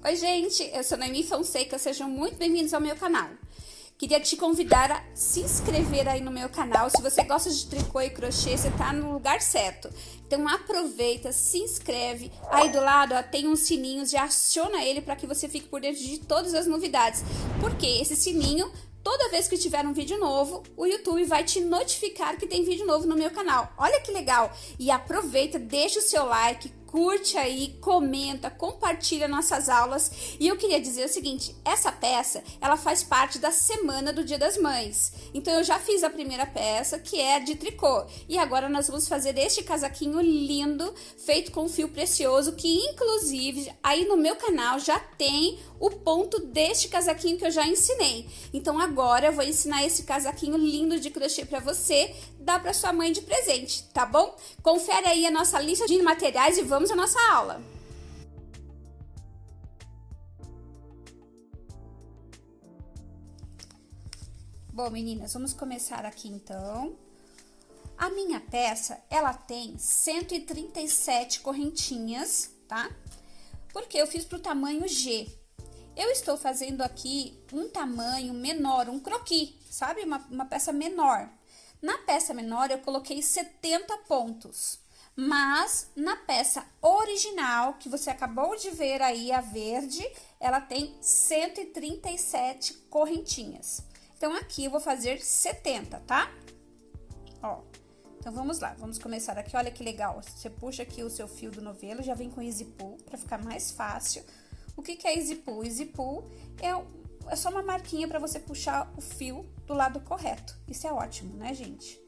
Oi, gente, eu sou Noemi Fonseca, sejam muito bem-vindos ao meu canal. Queria te convidar a se inscrever aí no meu canal. Se você gosta de tricô e crochê, você tá no lugar certo. Então aproveita, se inscreve. Aí do lado ó, tem um sininho, já aciona ele para que você fique por dentro de todas as novidades. Porque esse sininho, toda vez que tiver um vídeo novo, o YouTube vai te notificar que tem vídeo novo no meu canal. Olha que legal! E aproveita, deixa o seu like, curte aí, comenta, compartilha nossas aulas. E eu queria dizer o seguinte, essa peça, ela faz parte da semana do Dia das Mães. Então eu já fiz a primeira peça, que é de tricô. E agora nós vamos fazer este casaquinho lindo, feito com fio precioso, que inclusive aí no meu canal já tem o ponto deste casaquinho que eu já ensinei. Então agora eu vou ensinar esse casaquinho lindo de crochê para você, dá para sua mãe de presente, tá bom? Confere aí a nossa lista de materiais e vamos à nossa aula. Bom, meninas, vamos começar aqui então. A minha peça, ela tem 137 correntinhas, tá? Porque eu fiz pro tamanho G. Eu estou fazendo aqui um tamanho menor, um croquis, sabe? Uma peça menor. Na peça menor, eu coloquei 70 pontos. Mas, na peça original, que você acabou de ver aí, a verde, ela tem 137 correntinhas. Então, aqui eu vou fazer 70, tá? Ó, então vamos lá, vamos começar aqui, olha que legal. Você puxa aqui o seu fio do novelo, já vem com easy pull, pra ficar mais fácil. O que que é easy pull? Easy pull é só uma marquinha para você puxar o fio do lado correto. Isso é ótimo, né, gente?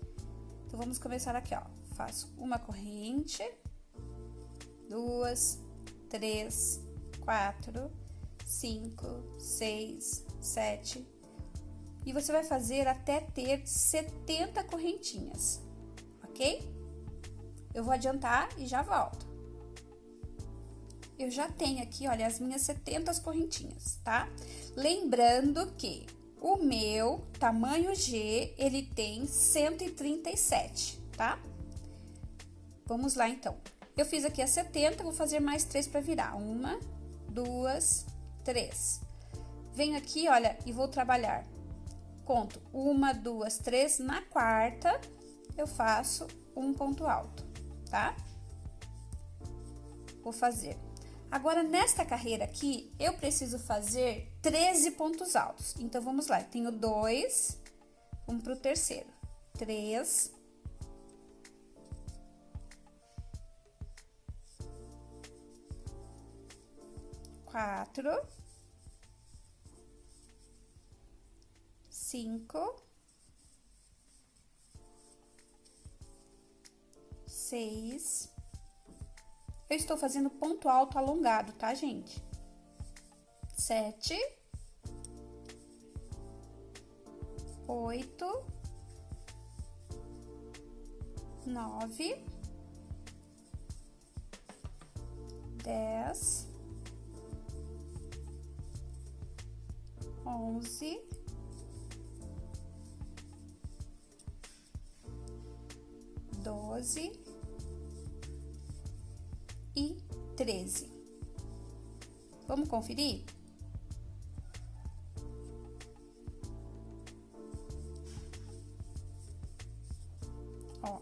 Então, vamos começar aqui, ó. Faço uma corrente, 2, 3, 4, 5, 6, 7. E você vai fazer até ter 70 correntinhas, ok? Eu vou adiantar e já volto. Eu já tenho aqui, olha, as minhas 70 correntinhas, tá? Lembrando que o meu tamanho G, ele tem 137, tá? Vamos lá, então. Eu fiz aqui as 70, vou fazer mais 3 para virar. 1, 2, 3. Venho aqui, olha, e vou trabalhar. Conto 1, 2, 3. Na quarta, eu faço um ponto alto, tá? Vou fazer. Agora, nesta carreira aqui, eu preciso fazer 13 pontos altos. Então, vamos lá. Eu tenho 2, vamos pro terceiro. 3, 4, 5, 6. Eu estou fazendo ponto alto alongado, tá, gente? 7, 8, 9, 10, 11, 12 e 13. Vamos conferir? Ó,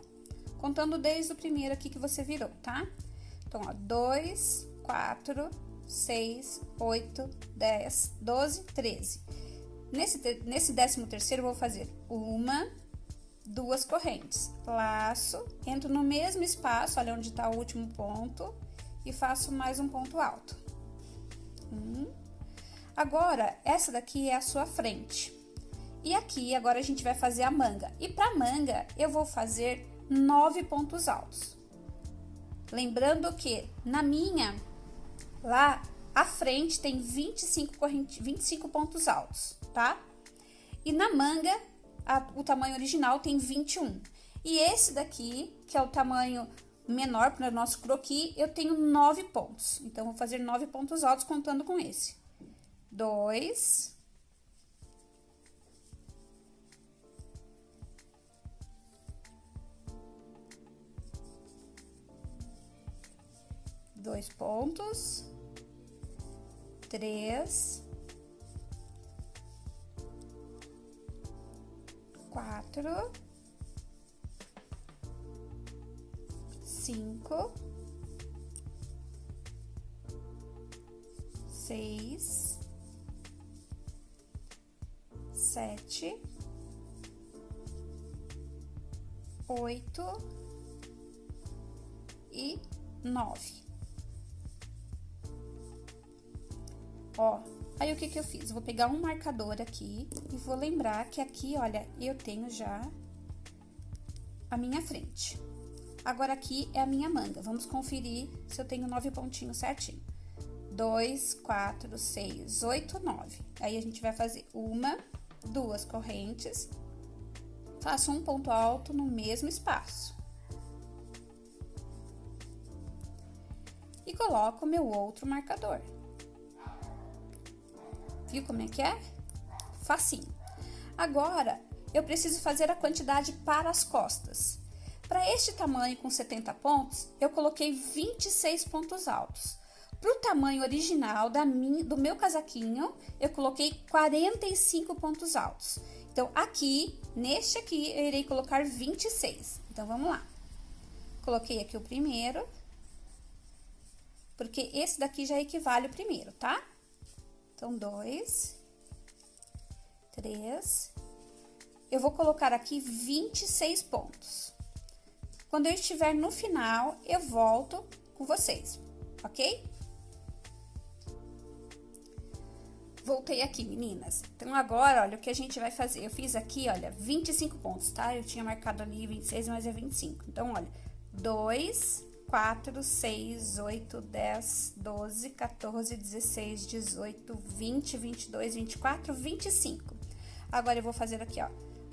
contando desde o primeiro aqui que você virou, tá? Então, ó, 2, 4, 6, 8, 10, 12, 13. Nesse 13º, eu vou fazer 1, 2 correntes. Laço, entro no mesmo espaço, olha onde tá o último ponto, e faço mais um ponto alto. Agora, essa daqui é a sua frente. E aqui, agora a gente vai fazer a manga. E pra manga, eu vou fazer 9 pontos altos. Lembrando que na minha, lá à frente tem 25 pontos altos, tá? E na manga, o tamanho original tem 21. E esse daqui, que é o tamanho menor para o nosso croquis, eu tenho 9 pontos. Então, vou fazer 9 pontos altos contando com esse. 2, 2 pontos, 3, 4, 5, 6, 7, 8 e 9. Ó, aí o que que eu fiz? Vou pegar um marcador aqui e vou lembrar que aqui, olha, eu tenho já a minha frente. Agora aqui é a minha manga. Vamos conferir se eu tenho 9 pontinhos certinho. 2, 4, 6, 8, 9. Aí a gente vai fazer uma, duas correntes, faço um ponto alto no mesmo espaço. E coloco o meu outro marcador. Viu como é que é? Facinho. Agora, eu preciso fazer a quantidade para as costas. Para este tamanho com 70 pontos, eu coloquei 26 pontos altos. Para o tamanho original do meu casaquinho, eu coloquei 45 pontos altos. Então, aqui, neste aqui, eu irei colocar 26. Então, vamos lá. Coloquei aqui o primeiro, porque esse daqui já equivale ao primeiro, tá? Então, 2, 3, eu vou colocar aqui 26 pontos. Quando eu estiver no final, eu volto com vocês, ok? Voltei aqui, meninas. Então, agora, olha, o que a gente vai fazer? Eu fiz aqui, olha, 25 pontos, tá? Eu tinha marcado ali 26, mas é 25. Então, olha, 2, 4, 6, 8, 10, 12, 14, 16, 18, 20, 22, 24, 25. Agora, eu vou fazer aqui, ó,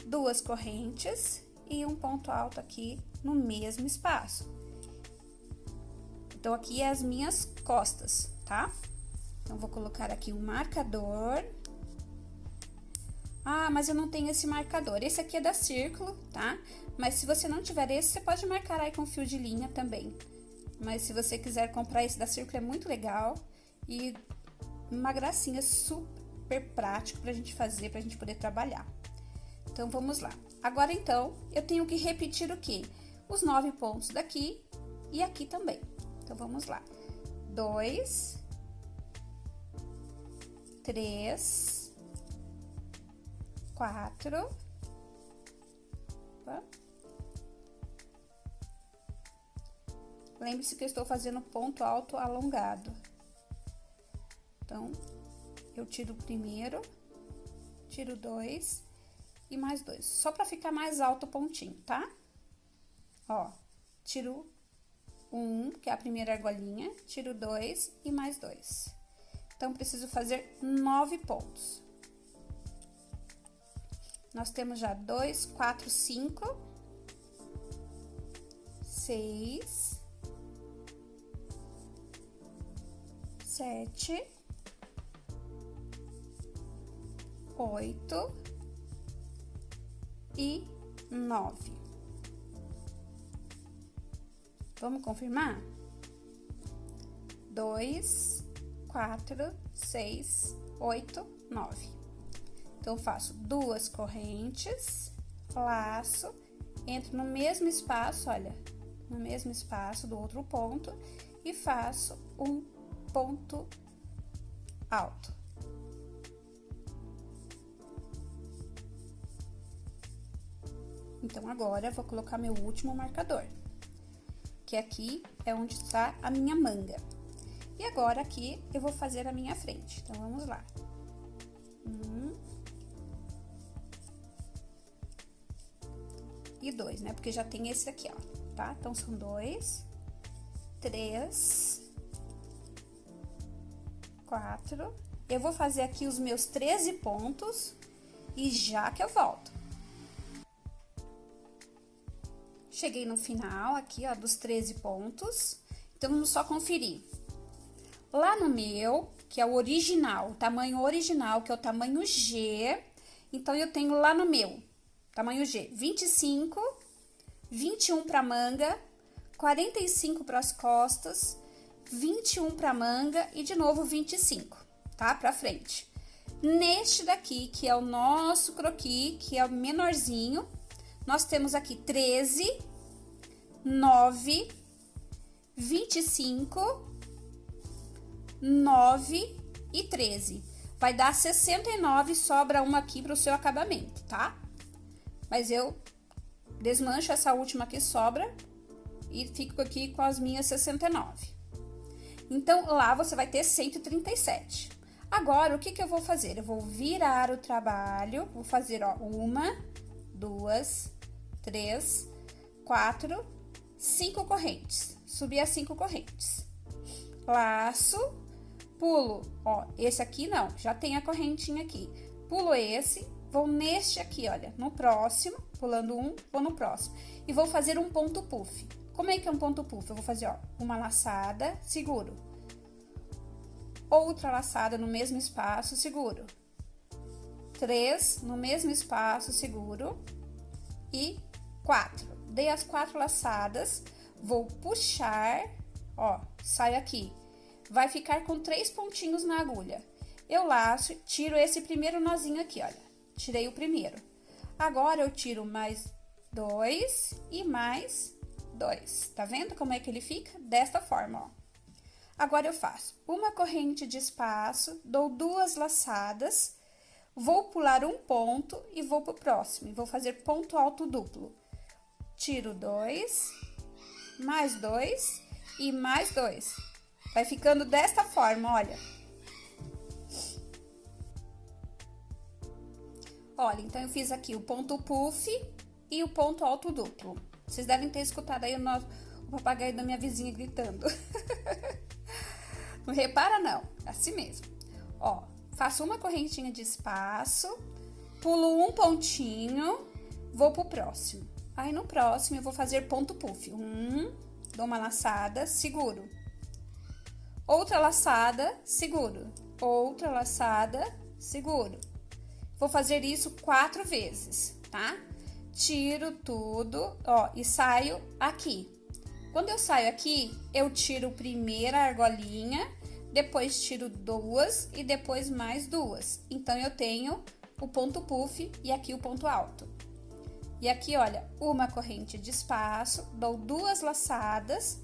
duas correntes e um ponto alto aqui no mesmo espaço. Então, aqui é as minhas costas, tá? Então, vou colocar aqui um marcador. Ah, mas eu não tenho esse marcador. Esse aqui é da Círculo, tá? Mas se você não tiver esse, você pode marcar aí com fio de linha também. Mas se você quiser comprar esse da Círculo, é muito legal. E uma gracinha super prático pra gente fazer, pra gente poder trabalhar. Então, vamos lá. Agora, então, eu tenho que repetir o quê? Os 9 pontos daqui e aqui também. Então, vamos lá. 2, 3, 4, opa. Lembre-se que eu estou fazendo ponto alto alongado. Então, eu tiro o primeiro, tiro 2 e mais 2, só para ficar mais alto o pontinho, tá? Ó, tiro 1, que é a primeira argolinha, tiro 2 e mais 2. Então, preciso fazer 9 pontos. Nós temos já 2, 4, 5, 6, 7, 8 e 9. Vamos confirmar? 2, 4, 6, 8, 9. Então, faço duas correntes, laço, entro no mesmo espaço, olha, no mesmo espaço do outro ponto e faço um ponto alto. Então, agora, eu vou colocar meu último marcador, que aqui é onde está a minha manga. E agora, aqui, eu vou fazer a minha frente. Então, vamos lá. 1 e 2, né? Porque já tem esse aqui, ó, tá? Então, são 2, 3, 4. Eu vou fazer aqui os meus 13 pontos e já que eu volto. Cheguei no final aqui, ó, dos 13 pontos. Então, vamos só conferir. Lá no meu, que é o original, o tamanho original, que é o tamanho G. Então, eu tenho lá no meu, tamanho G, 25, 21 para manga, 45 para as costas, 21 para manga e de novo 25. tá? Pra frente. Neste daqui, que é o nosso croquis, que é o menorzinho, nós temos aqui 13, 9, 25, 9 e 13. Vai dar 69, sobra uma aqui pro seu acabamento, tá? Mas eu desmancho essa última que sobra e fico aqui com as minhas 69. Então, lá você vai ter 137. Agora, o que que eu vou fazer? Eu vou virar o trabalho, vou fazer, ó, 1, 2, 3, 4, 5 correntes. Subir as 5 correntes. Laço, pulo, ó, esse aqui não, já tem a correntinha aqui. Pulo esse, vou neste aqui, olha, no próximo, pulando um, vou no próximo. E vou fazer um ponto puff. Como é que é um ponto puff? Eu vou fazer, ó, uma laçada, seguro. Outra laçada no mesmo espaço, seguro. 3 no mesmo espaço, seguro. E 4. Dei as 4 laçadas, vou puxar, ó, saio aqui. Vai ficar com 3 pontinhos na agulha. Eu laço, tiro esse primeiro nozinho aqui, olha. Tirei o primeiro. Agora, eu tiro mais 2 e mais 2. Tá vendo como é que ele fica? Desta forma, ó. Agora, eu faço uma corrente de espaço, dou 2 laçadas, vou pular um ponto e vou pro próximo. E vou fazer ponto alto duplo. Tiro 2, mais 2 e mais 2. Vai ficando desta forma, olha. Olha, então, eu fiz aqui o ponto puff e o ponto alto duplo. Vocês devem ter escutado aí o papagaio da minha vizinha gritando. Não repara, não. Assim mesmo. Ó, faço uma correntinha de espaço, pulo um pontinho, vou pro próximo. Aí, no próximo, eu vou fazer ponto puff. Dou uma laçada, seguro. Outra laçada, seguro. Outra laçada, seguro. Vou fazer isso 4 vezes, tá? Tiro tudo, ó, e saio aqui. Quando eu saio aqui, eu tiro primeiro a argolinha, depois tiro 2 e depois mais 2. Então, eu tenho o ponto puff e aqui o ponto alto. E aqui, olha, uma corrente de espaço, dou 2 laçadas,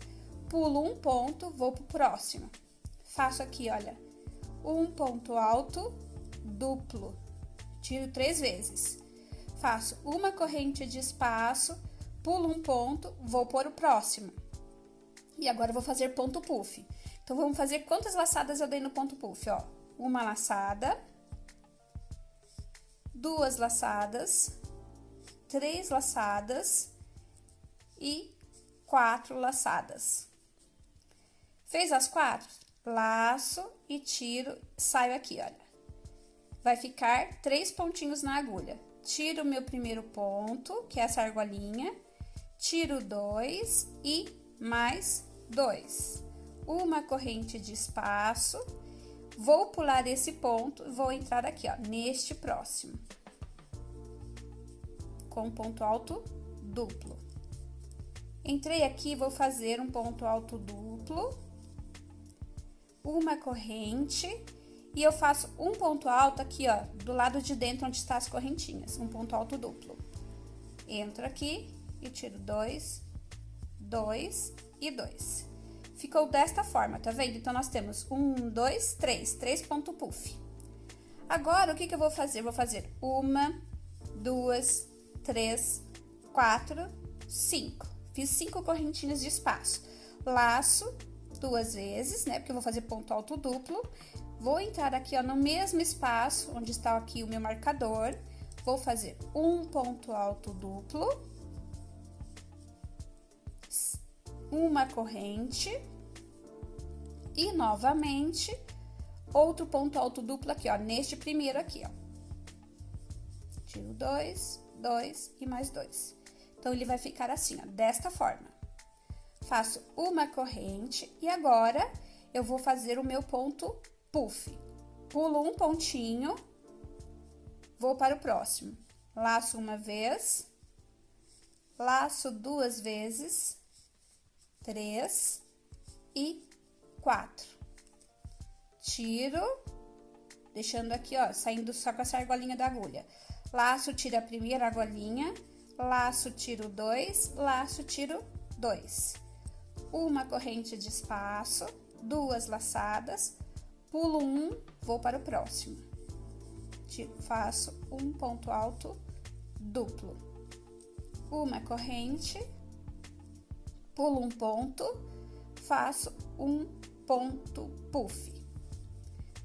pulo um ponto, vou pro próximo. Faço aqui, olha, um ponto alto duplo. Tiro 3 vezes. Faço uma corrente de espaço, pulo um ponto, vou por o próximo. E agora, eu vou fazer ponto puff. Então, vamos fazer quantas laçadas eu dei no ponto puff, ó. Uma laçada, 2 laçadas, 3 laçadas e 4 laçadas. Fez as 4? Laço e tiro, saio aqui, olha. Vai ficar 3 pontinhos na agulha. Tiro o meu primeiro ponto, que é essa argolinha, tiro 2 e mais 2. Uma corrente de espaço, vou pular esse ponto e vou entrar aqui, ó, neste próximo. Com ponto alto duplo. Entrei aqui, vou fazer um ponto alto duplo, uma corrente, e eu faço um ponto alto aqui, ó, do lado de dentro onde está as correntinhas, um ponto alto duplo. Entro aqui e tiro 2, 2 e 2. Ficou desta forma, tá vendo? Então, nós temos 1, 2, 3, 3 ponto puff. Agora, o que que eu vou fazer? Vou fazer 1, 2, 3, 4, 5. Fiz 5 correntinhas de espaço. Laço 2 vezes, né? Porque eu vou fazer ponto alto duplo. Vou entrar aqui, ó, no mesmo espaço onde está aqui o meu marcador. Vou fazer um ponto alto duplo, uma corrente e novamente outro ponto alto duplo aqui, ó, neste primeiro aqui, ó. Tiro 2, 2 e mais 2. Então, ele vai ficar assim, ó, desta forma. Faço uma corrente e agora eu vou fazer o meu ponto puff. Pulo um pontinho, vou para o próximo. Laço uma vez, laço 2 vezes, 3 e 4. Tiro, deixando aqui, ó, saindo só com essa argolinha da agulha. Laço, tiro a primeira argolinha, laço, tiro 2, laço, tiro 2. Uma corrente de espaço, 2 laçadas, pulo 1, vou para o próximo. Faço um ponto alto duplo. Uma corrente, pulo um ponto, faço um ponto puff.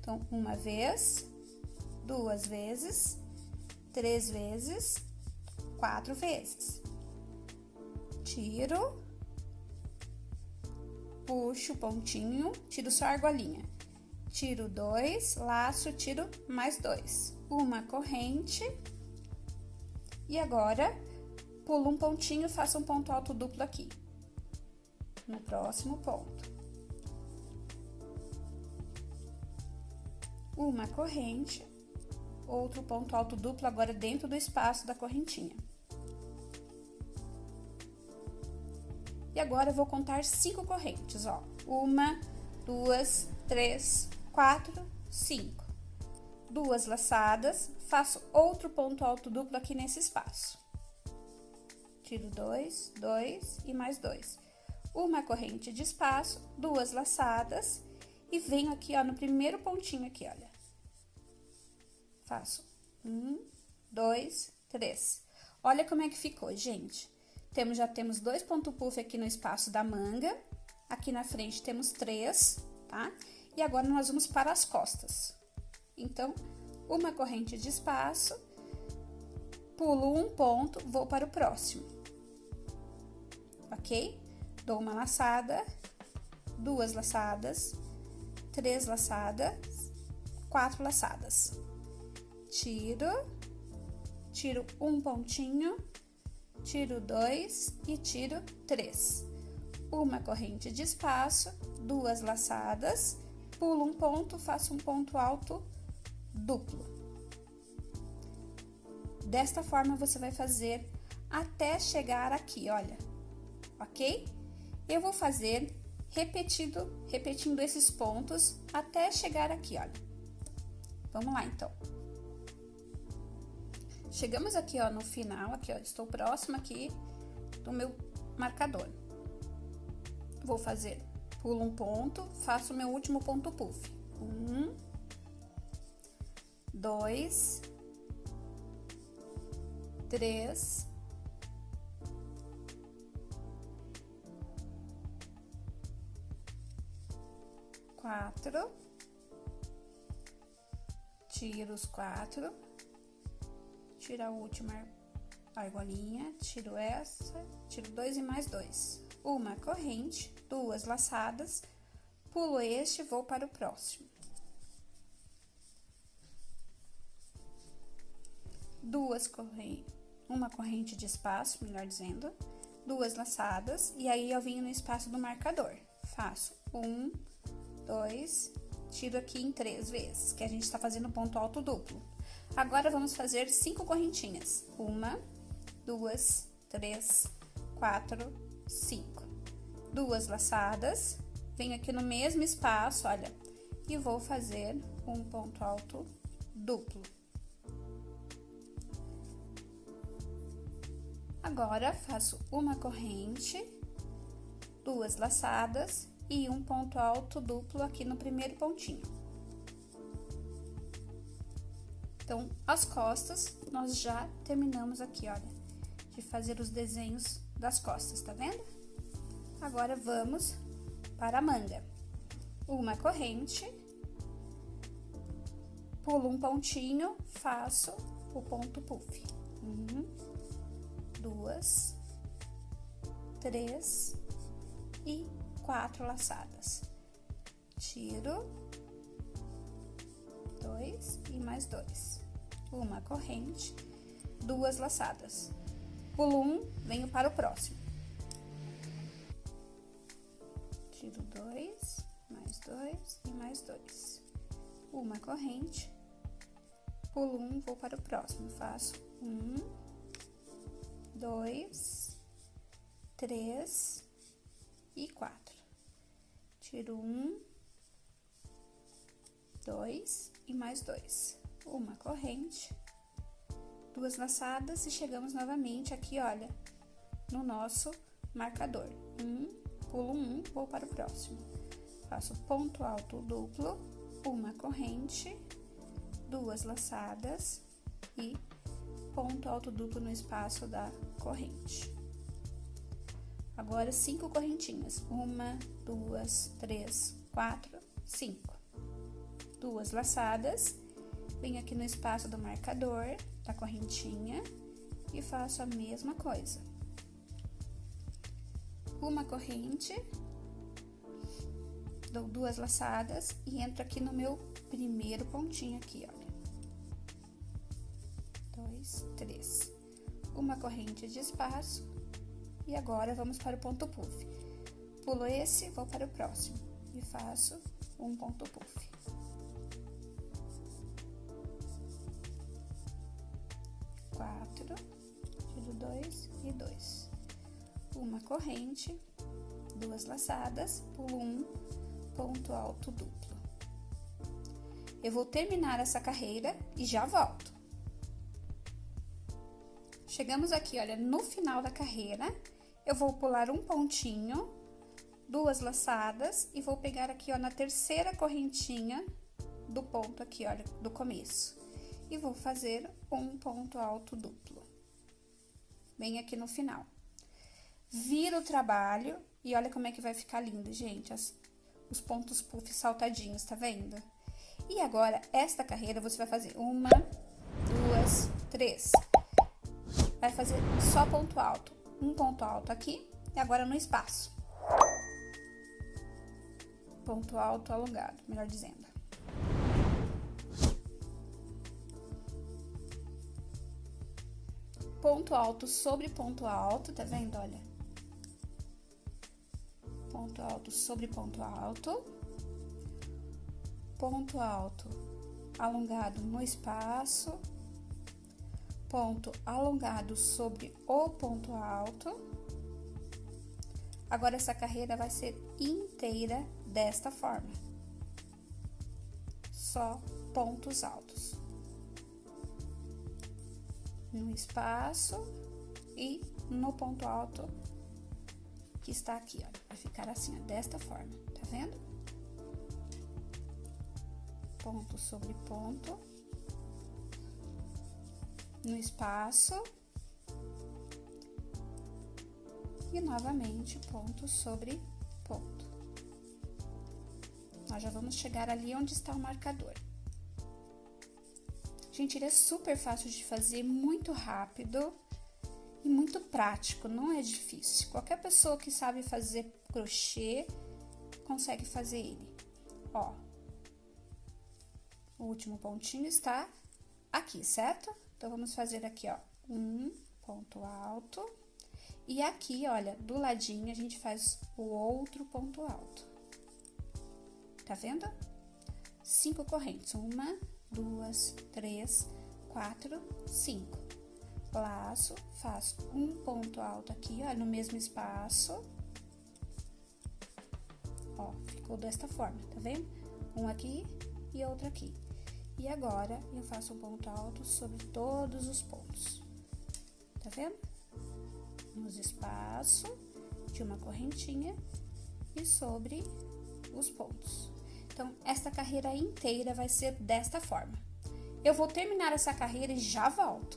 Então, uma vez, 2 vezes, 3 vezes, 4 vezes. Tiro, puxo o pontinho, tiro só a argolinha. Tiro 2, laço, tiro mais 2. Uma corrente. E agora, pulo um pontinho, faço um ponto alto duplo aqui. No próximo ponto. Uma corrente, outro ponto alto duplo agora dentro do espaço da correntinha. E agora eu vou contar 5 correntes, ó. 1, 2, 3, 4, 5. 2 laçadas, faço outro ponto alto duplo aqui nesse espaço. Tiro 2, 2 e mais 2. Uma corrente de espaço, 2 laçadas e venho aqui, ó, no primeiro pontinho aqui, olha. Faço 1, 2, 3. Olha como é que ficou, gente. Já temos 2 pontos puff aqui no espaço da manga. Aqui na frente temos 3, tá? E agora nós vamos para as costas. Então, uma corrente de espaço, pulo um ponto, vou para o próximo. Ok? Dou uma laçada, 2 laçadas, 3 laçadas, 4 laçadas. Tiro um pontinho, tiro 2 e tiro 3. Uma corrente de espaço, 2 laçadas, pulo um ponto, faço um ponto alto duplo. Desta forma, você vai fazer até chegar aqui, olha, ok? Eu vou fazer repetindo esses pontos até chegar aqui, olha. Vamos lá, então. Chegamos aqui, ó, no final, aqui, ó, estou próxima aqui do meu marcador. Vou fazer, pulo um ponto, faço o meu último ponto puff. 1, 2, 3, 4, tiro os 4, tiro a última argolinha, tiro essa, tiro 2 e mais 2. Uma corrente, 2 laçadas, pulo este e vou para o próximo. Uma corrente de espaço, melhor dizendo, 2 laçadas, e aí eu venho no espaço do marcador. Faço 1, 2, tiro aqui em 3 vezes, que a gente tá fazendo ponto alto duplo. Agora, vamos fazer 5 correntinhas. 1, 2, 3, 4, 5. 2 laçadas, venho aqui no mesmo espaço, olha, e vou fazer um ponto alto duplo. Agora, faço uma corrente, 2 laçadas e um ponto alto duplo aqui no primeiro pontinho. Então, as costas, nós já terminamos aqui, olha, de fazer os desenhos das costas, tá vendo? Agora, vamos para a manga. Uma corrente, pulo um pontinho, faço o ponto puff. 1, 2, 3 e 4 laçadas. Tiro 2 e mais 2. Uma corrente, 2 laçadas. Pulo 1, venho para o próximo. Tiro 2, mais 2 e mais 2. Uma corrente, pulo 1, vou para o próximo. Faço 1, 2, 3 e 4. Tiro 1, 2 e mais 2. Uma corrente, 2 laçadas e chegamos novamente aqui, olha, no nosso marcador. Pulo um, vou para o próximo. Faço ponto alto duplo, uma corrente, 2 laçadas e ponto alto duplo no espaço da corrente. Agora 5 correntinhas, 1, 2, 3, 4, 5. 2 laçadas, venho aqui no espaço do marcador, da correntinha, e faço a mesma coisa. Uma corrente, dou 2 laçadas e entro aqui no meu primeiro pontinho aqui, olha. 2, 3. Uma corrente de espaço e agora vamos para o ponto puff. Pulo esse, vou para o próximo e faço um ponto puff. Tiro 2 e 2. Uma corrente, 2 laçadas, pulo um, ponto alto duplo. Eu vou terminar essa carreira e já volto. Chegamos aqui, olha, no final da carreira, eu vou pular um pontinho, 2 laçadas e vou pegar aqui, ó, na terceira correntinha do ponto aqui, olha, do começo. E vou fazer um ponto alto duplo. Bem aqui no final. Vira o trabalho e olha como é que vai ficar lindo, gente, os pontos puff saltadinhos, tá vendo? E agora, esta carreira você vai fazer 1, 2, 3. Vai fazer só ponto alto. Um ponto alto aqui e agora no espaço. Ponto alto alongado, melhor dizendo. Ponto alto sobre ponto alto, tá vendo? Olha. Ponto alto sobre ponto alto. Ponto alto alongado no espaço. Ponto alongado sobre o ponto alto. Agora, essa carreira vai ser inteira desta forma. Só pontos altos. No espaço e no ponto alto que está aqui, ó. Vai ficar assim, ó, desta forma, tá vendo? Ponto sobre ponto. No espaço. E novamente, ponto sobre ponto. Nós já vamos chegar ali onde está o marcador. Gente, ele é super fácil de fazer, muito rápido e muito prático, não é difícil. Qualquer pessoa que sabe fazer crochê consegue fazer ele. Ó, o último pontinho está aqui, certo? Então, vamos fazer aqui, ó, um ponto alto. E aqui, olha, do ladinho, a gente faz o outro ponto alto. Tá vendo? 5 correntes. 1, 2, 3, 4, 5. Laço, faço um ponto alto aqui, ó, no mesmo espaço. Ó, ficou desta forma, tá vendo? Um aqui e outro aqui. E agora, eu faço um ponto alto sobre todos os pontos. Tá vendo? Nos espaços de uma correntinha e sobre os pontos. Então, esta carreira inteira vai ser desta forma. Eu vou terminar essa carreira e já volto.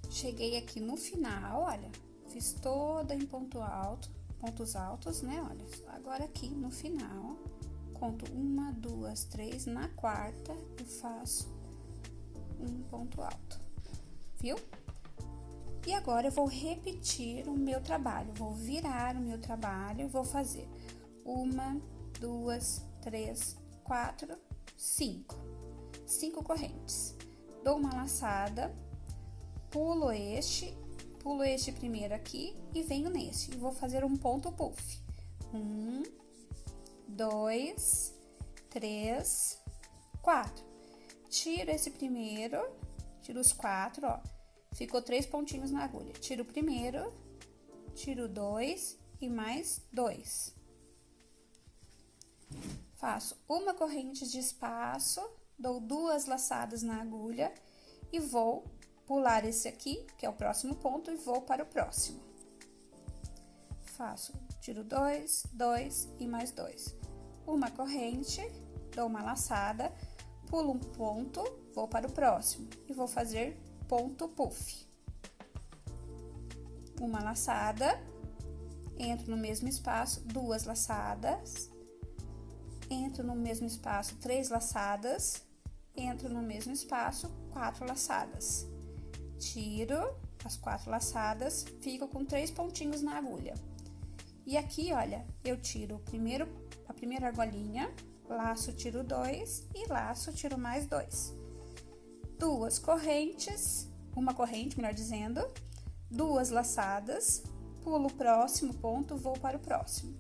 Cheguei aqui no final, olha, fiz toda em ponto alto, pontos altos, né, olha. Agora aqui no final, conto 1, 2, 3, na quarta eu faço um ponto alto, viu? E agora eu vou repetir o meu trabalho, vou virar o meu trabalho, vou fazer 1, 2, 3, 4, 5. 5 correntes. Dou uma laçada, pulo este primeiro aqui e venho nesse. E vou fazer um ponto puff. 1, 2, 3, 4. Tiro esse primeiro, tiro os 4, ó. Ficou 3 pontinhos na agulha. Tiro o primeiro, tiro 2 e mais 2. Faço uma corrente de espaço, dou 2 laçadas na agulha e vou pular esse aqui, que é o próximo ponto, e vou para o próximo. Faço, tiro 2, 2 e mais 2. Uma corrente, dou uma laçada, pulo um ponto, vou para o próximo e vou fazer ponto puff. Uma laçada, entro no mesmo espaço, 2 laçadas, entro no mesmo espaço, 3 laçadas, entro no mesmo espaço, 4 laçadas. Tiro as 4 laçadas, fico com 3 pontinhos na agulha. E aqui, olha, eu tiro a primeira argolinha, laço, tiro 2 e laço, tiro mais 2. 2 correntes, uma corrente, melhor dizendo, 2 laçadas, pulo o próximo ponto, vou para o próximo.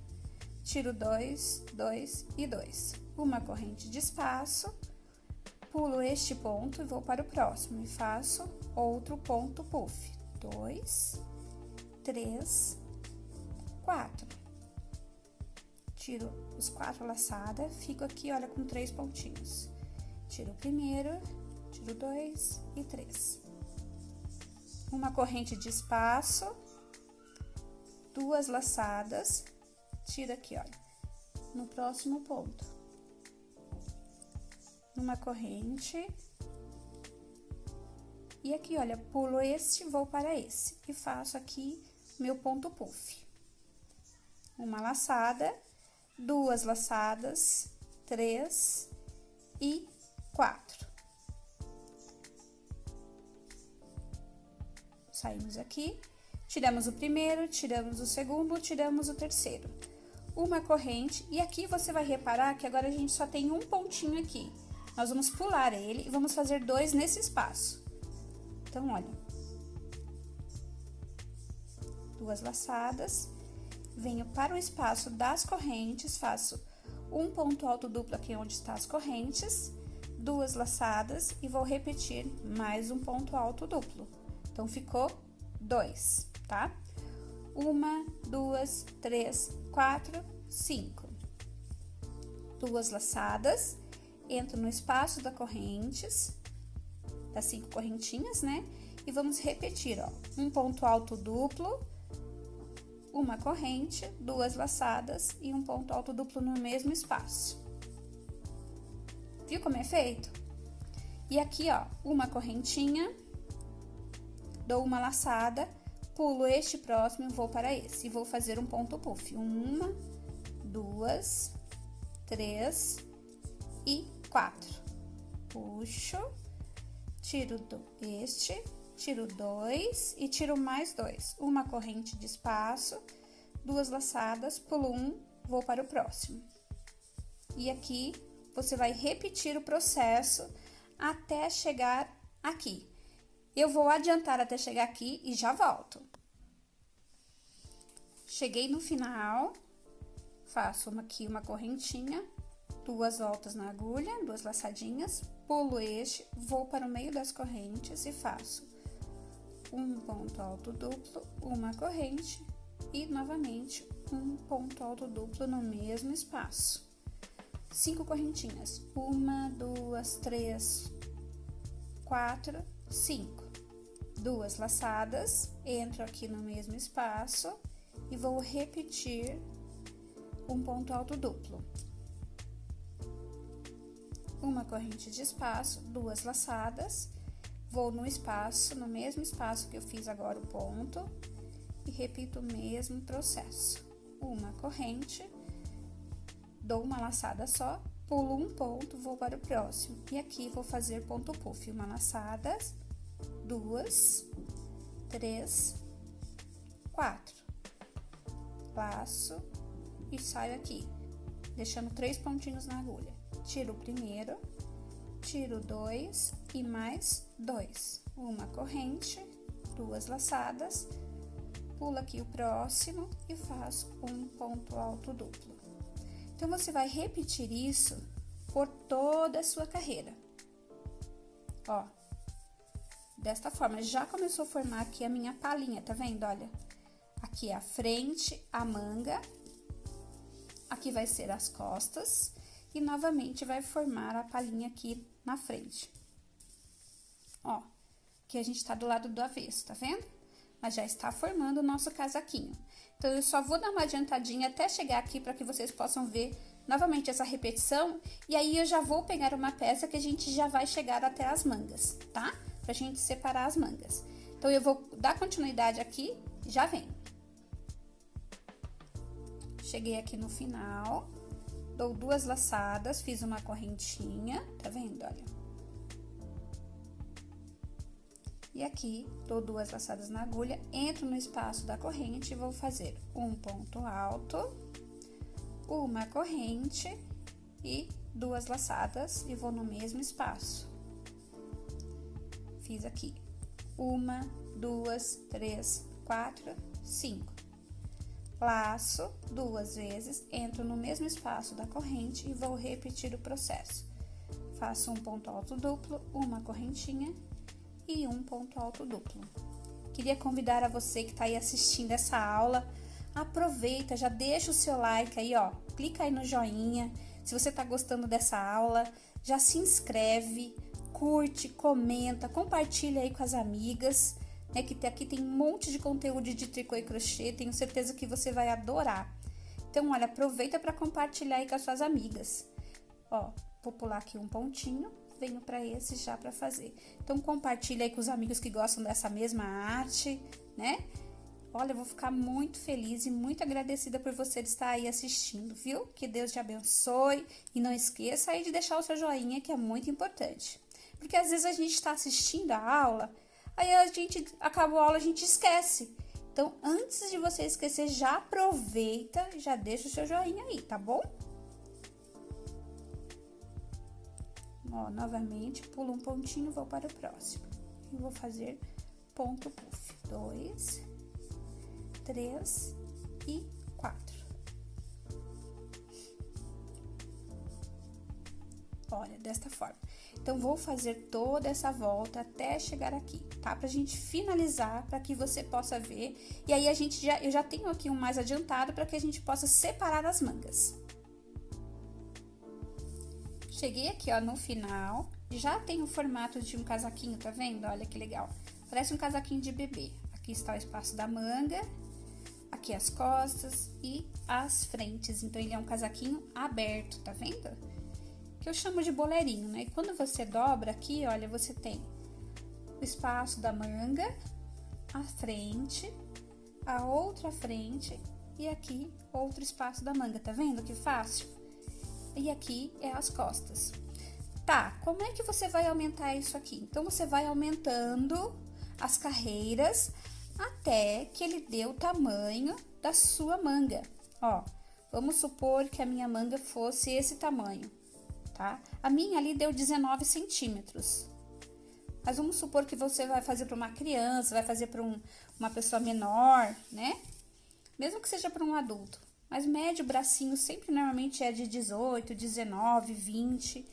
Tiro 2, 2 e 2. Uma corrente de espaço, pulo este ponto e vou para o próximo. E faço outro ponto puff. 2, 3, 4. Tiro os 4 laçadas, fico aqui, olha, com 3 pontinhos. Tiro o primeiro, tiro 2 e 3. Uma corrente de espaço, 2 laçadas, tiro aqui, olha, no próximo ponto. Uma corrente. E aqui, olha, pulo este, vou para esse. E faço aqui meu ponto puff. Uma laçada, 2 laçadas, 3 e 4. Saímos aqui, tiramos o primeiro, tiramos o segundo, tiramos o terceiro. Uma corrente, e aqui você vai reparar que agora a gente só tem um pontinho aqui. Nós vamos pular ele e vamos fazer 2 nesse espaço. Então, olha. 2 laçadas, venho para o espaço das correntes, faço um ponto alto duplo aqui onde está as correntes, 2 laçadas e vou repetir mais um ponto alto duplo. Então, ficou 2, tá? 1, 2, 3, 4, 5. 2 laçadas, entro no espaço das correntes, das 5 correntinhas, né? E vamos repetir, ó, um ponto alto duplo, uma corrente, 2 laçadas e um ponto alto duplo no mesmo espaço. Viu como é feito? E aqui, ó, uma correntinha, dou uma laçada, pulo este próximo e vou para esse. E vou fazer um ponto puff. 1, 2, 3 e 4. Puxo, tiro este, tiro 2 e tiro mais 2. Uma corrente de espaço, 2 laçadas, pulo 1, vou para o próximo. E aqui, você vai repetir o processo até chegar aqui. Eu vou adiantar até chegar aqui e já volto. Cheguei no final, faço aqui uma correntinha, 2 voltas na agulha, 2 laçadinhas, pulo este, vou para o meio das correntes e faço um ponto alto duplo, uma corrente e novamente um ponto alto duplo no mesmo espaço. 5 correntinhas, 1, 2, 3, 4, 5. 2 laçadas, entro aqui no mesmo espaço e vou repetir um ponto alto duplo. Uma corrente de espaço, 2 laçadas, vou no espaço, no mesmo espaço que eu fiz agora o ponto e repito o mesmo processo. Uma corrente, dou uma laçada só, pulo um ponto, vou para o próximo. E aqui vou fazer ponto puff, uma laçada, 2, 3, 4. Laço e saio aqui, deixando 3 pontinhos na agulha. Tiro o primeiro, tiro 2 e mais 2. Uma corrente, 2 laçadas, pulo aqui o próximo e faço um ponto alto duplo. Então, você vai repetir isso por toda a sua carreira. Ó, desta forma, já começou a formar aqui a minha palhinha, tá vendo? Olha, aqui é a frente, a manga, aqui vai ser as costas, e novamente vai formar a palhinha aqui na frente. Ó, que a gente tá do lado do avesso, tá vendo? Mas já está formando o nosso casaquinho. Então, eu só vou dar uma adiantadinha até chegar aqui para que vocês possam ver novamente essa repetição. E aí, eu já vou pegar uma peça que a gente já vai chegar até as mangas, tá? Pra gente separar as mangas. Então, eu vou dar continuidade aqui e já venho. Cheguei aqui no final, dou 2 laçadas, fiz uma correntinha, tá vendo? Olha. E aqui, dou 2 laçadas na agulha, entro no espaço da corrente e vou fazer um ponto alto, uma corrente e 2 laçadas e vou no mesmo espaço. Fiz aqui 1, 2, 3, 4, 5. Laço 2 vezes, entro no mesmo espaço da corrente e vou repetir o processo. Faço um ponto alto duplo, uma correntinha e um ponto alto duplo. Queria convidar a você que tá aí assistindo essa aula, aproveita, já deixa o seu like aí, ó, clica aí no joinha, se você tá gostando dessa aula, já se inscreve, curte, comenta, compartilha aí com as amigas, né, que aqui tem um monte de conteúdo de tricô e crochê, tenho certeza que você vai adorar. Então, olha, aproveita para compartilhar aí com as suas amigas. Ó, vou pular aqui um pontinho, venho para esse já para fazer. Então, compartilha aí com os amigos que gostam dessa mesma arte, né? Olha, eu vou ficar muito feliz e muito agradecida por você estar aí assistindo, viu? Que Deus te abençoe e não esqueça aí de deixar o seu joinha, que é muito importante. Porque às vezes a gente está assistindo a aula, aí a gente acabou a aula, a gente esquece. Então, antes de você esquecer, já aproveita e já deixa o seu joinha aí, tá bom? Ó, novamente, pulo um pontinho, vou para o próximo. E vou fazer ponto puff. 2, 3 e 4. Olha, desta forma. Então, vou fazer toda essa volta até chegar aqui, tá? Pra gente finalizar, para que você possa ver. E aí, eu já tenho aqui um mais adiantado para que a gente possa separar as mangas. Cheguei aqui, ó, no final, já tem o formato de um casaquinho, tá vendo? Olha que legal. Parece um casaquinho de bebê. Aqui está o espaço da manga, aqui as costas e as frentes. Então, ele é um casaquinho aberto, tá vendo? Que eu chamo de boleirinho, né? E quando você dobra aqui, olha, você tem o espaço da manga, a frente, a outra frente e aqui outro espaço da manga, tá vendo que fácil? E aqui é as costas. Tá, como é que você vai aumentar isso aqui? Então, você vai aumentando as carreiras até que ele dê o tamanho da sua manga. Ó, vamos supor que a minha manga fosse esse tamanho, tá? A minha ali deu 19 centímetros. Mas vamos supor que você vai fazer para uma criança, vai fazer para uma pessoa menor, né? Mesmo que seja para um adulto. Mas médio bracinho sempre normalmente é de 18, 19, 20.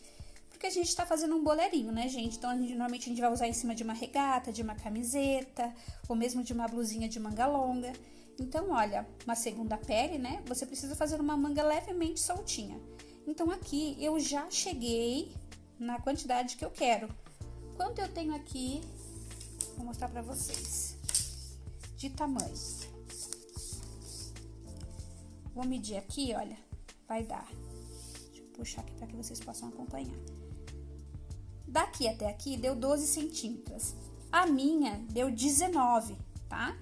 Porque a gente tá fazendo um boleirinho, né, gente? Então, normalmente a gente vai usar em cima de uma regata, de uma camiseta, ou mesmo de uma blusinha de manga longa. Então, olha, uma segunda pele, né? Você precisa fazer uma manga levemente soltinha. Então, aqui eu já cheguei na quantidade que eu quero. Quanto eu tenho aqui, vou mostrar pra vocês, de tamanho. Vou medir aqui, olha, vai dar. Deixa eu puxar aqui para que vocês possam acompanhar. Daqui até aqui deu 12 centímetros. A minha deu 19, tá?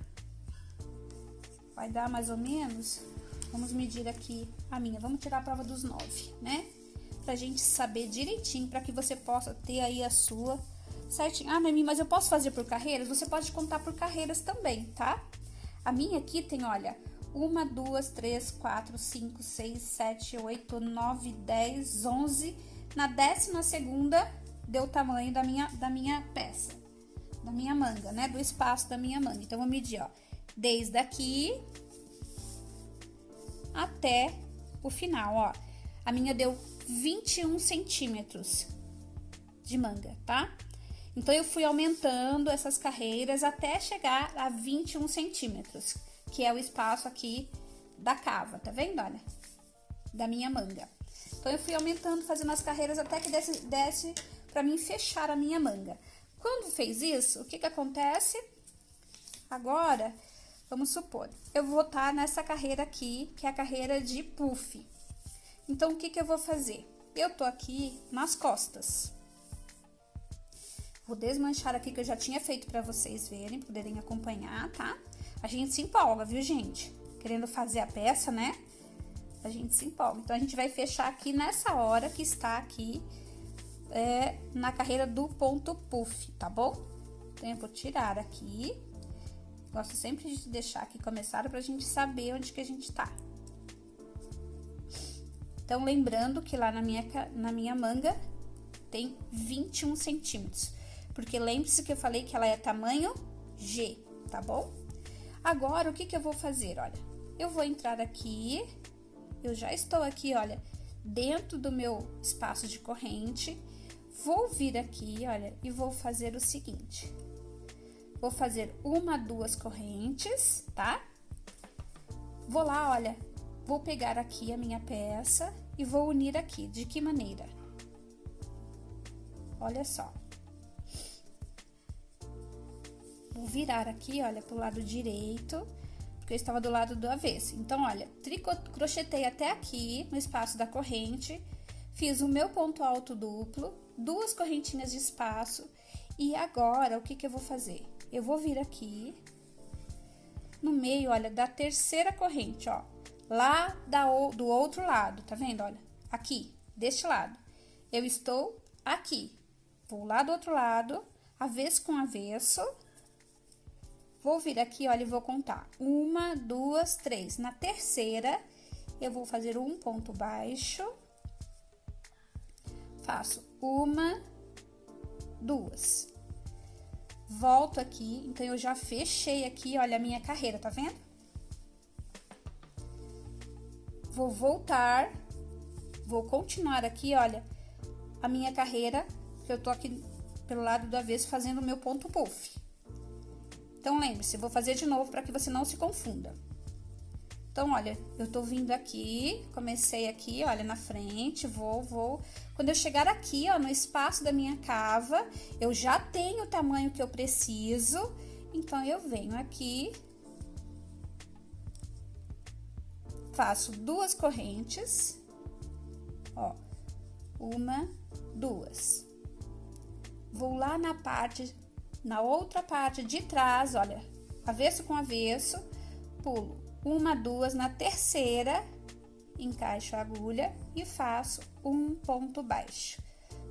Vai dar mais ou menos, vamos medir aqui a minha. Vamos tirar a prova dos 9, né? Pra gente saber direitinho, para que você possa ter aí a sua certinho. Ah, Noemi, mas eu posso fazer por carreiras? Você pode contar por carreiras também, tá? A minha aqui tem, olha... 1, 2, 3, 4, 5, 6, 7, 8, 9, 10, 11. Na 12ª, deu o tamanho da minha peça, da minha manga, né? Do espaço da minha manga. Então, vou medir, ó, desde aqui até o final, ó. A minha deu 21 centímetros de manga, tá? Então, eu fui aumentando essas carreiras até chegar a 21 centímetros. Que é o espaço aqui da cava, tá vendo? Olha, da minha manga. Então, eu fui aumentando, fazendo as carreiras até que desse pra mim fechar a minha manga. Quando fez isso, o que que acontece? Agora, vamos supor, eu vou estar nessa carreira aqui, que é a carreira de puff. Então, o que que eu vou fazer? Eu tô aqui nas costas. Vou desmanchar aqui, que eu já tinha feito pra vocês verem, poderem acompanhar, tá? A gente se empolga, viu, gente? Querendo fazer a peça, né? A gente se empolga. Então, a gente vai fechar aqui nessa hora que está aqui, na carreira do ponto puff, tá bom? Então, eu vou tirar aqui. Gosto sempre de deixar aqui começado pra gente saber onde que a gente tá. Então, lembrando que lá na minha manga tem 21 centímetros. Porque lembre-se que eu falei que ela é tamanho G, tá bom? Agora, o que que eu vou fazer? Olha, eu vou entrar aqui, eu já estou aqui, olha, dentro do meu espaço de corrente. Vou vir aqui, olha, e vou fazer o seguinte. Vou fazer 1, 2 correntes, tá? Vou lá, olha, vou pegar aqui a minha peça e vou unir aqui. De que maneira? Olha só. Vou virar aqui, olha, pro lado direito, porque eu estava do lado do avesso. Então, olha, crochetei até aqui, no espaço da corrente, fiz o meu ponto alto duplo, 2 correntinhas de espaço, e agora, o que que eu vou fazer? Eu vou vir aqui, no meio, olha, da terceira corrente, ó, lá do outro lado, tá vendo, olha? Aqui, deste lado. Eu estou aqui, vou lá do outro lado, avesso com avesso. Vou vir aqui, olha, e vou contar. 1, 2, 3. Na terceira, eu vou fazer um ponto baixo. Faço 1, 2. Volto aqui, então, eu já fechei aqui, olha, a minha carreira, tá vendo? Vou voltar, vou continuar aqui, olha, a minha carreira, que eu tô aqui pelo lado do avesso fazendo o meu ponto puff. Então, lembre-se, vou fazer de novo para que você não se confunda. Então, olha, eu tô vindo aqui, comecei aqui, olha, na frente, vou. Quando eu chegar aqui, ó, no espaço da minha cava, eu já tenho o tamanho que eu preciso. Então, eu venho aqui, faço 2 correntes, ó, 1, 2. Vou lá na outra parte de trás, olha, avesso com avesso, pulo 1, 2, na terceira, encaixo a agulha e faço um ponto baixo.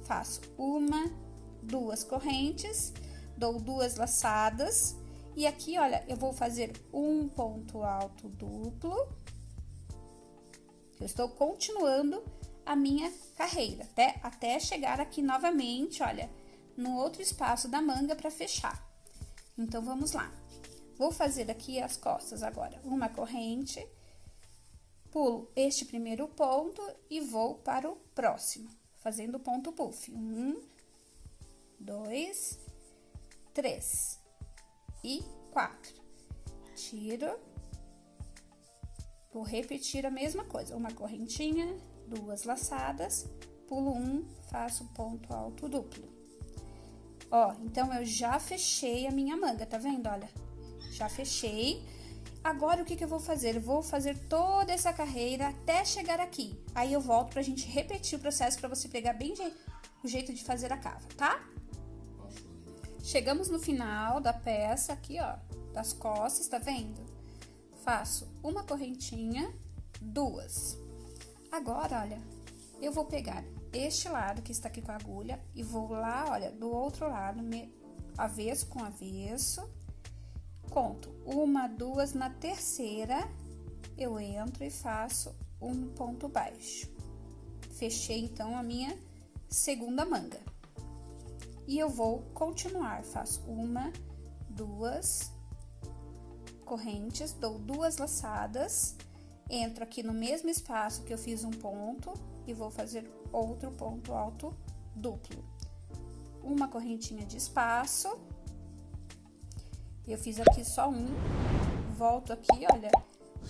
Faço 1, 2 correntes, dou 2 laçadas, e aqui, olha, eu vou fazer um ponto alto duplo. Eu estou continuando a minha carreira, até chegar aqui novamente, olha, no outro espaço da manga para fechar. Então, vamos lá. Vou fazer aqui as costas agora. Uma corrente, pulo este primeiro ponto e vou para o próximo, fazendo ponto puff. 1, 2, 3 e 4. Tiro. Vou repetir a mesma coisa. Uma correntinha, 2 laçadas, pulo 1, faço ponto alto duplo. Ó, então, eu já fechei a minha manga, tá vendo? Olha, já fechei. Agora, o que que eu vou fazer? Eu vou fazer toda essa carreira até chegar aqui. Aí, eu volto pra gente repetir o processo pra você pegar bem o jeito de fazer a cava, tá? Chegamos no final da peça aqui, ó, das costas, tá vendo? Faço uma correntinha, 2. Agora, olha, eu vou pegar este lado que está aqui com a agulha e vou lá, olha, do outro lado, avesso com avesso, conto 1, 2, na terceira, eu entro e faço um ponto baixo. Fechei, então, a minha segunda manga. E eu vou continuar, faço 1, 2 correntes, dou 2 laçadas, entro aqui no mesmo espaço que eu fiz um ponto e vou fazer outro ponto alto duplo. Uma correntinha de espaço, eu fiz aqui só um, volto aqui, olha,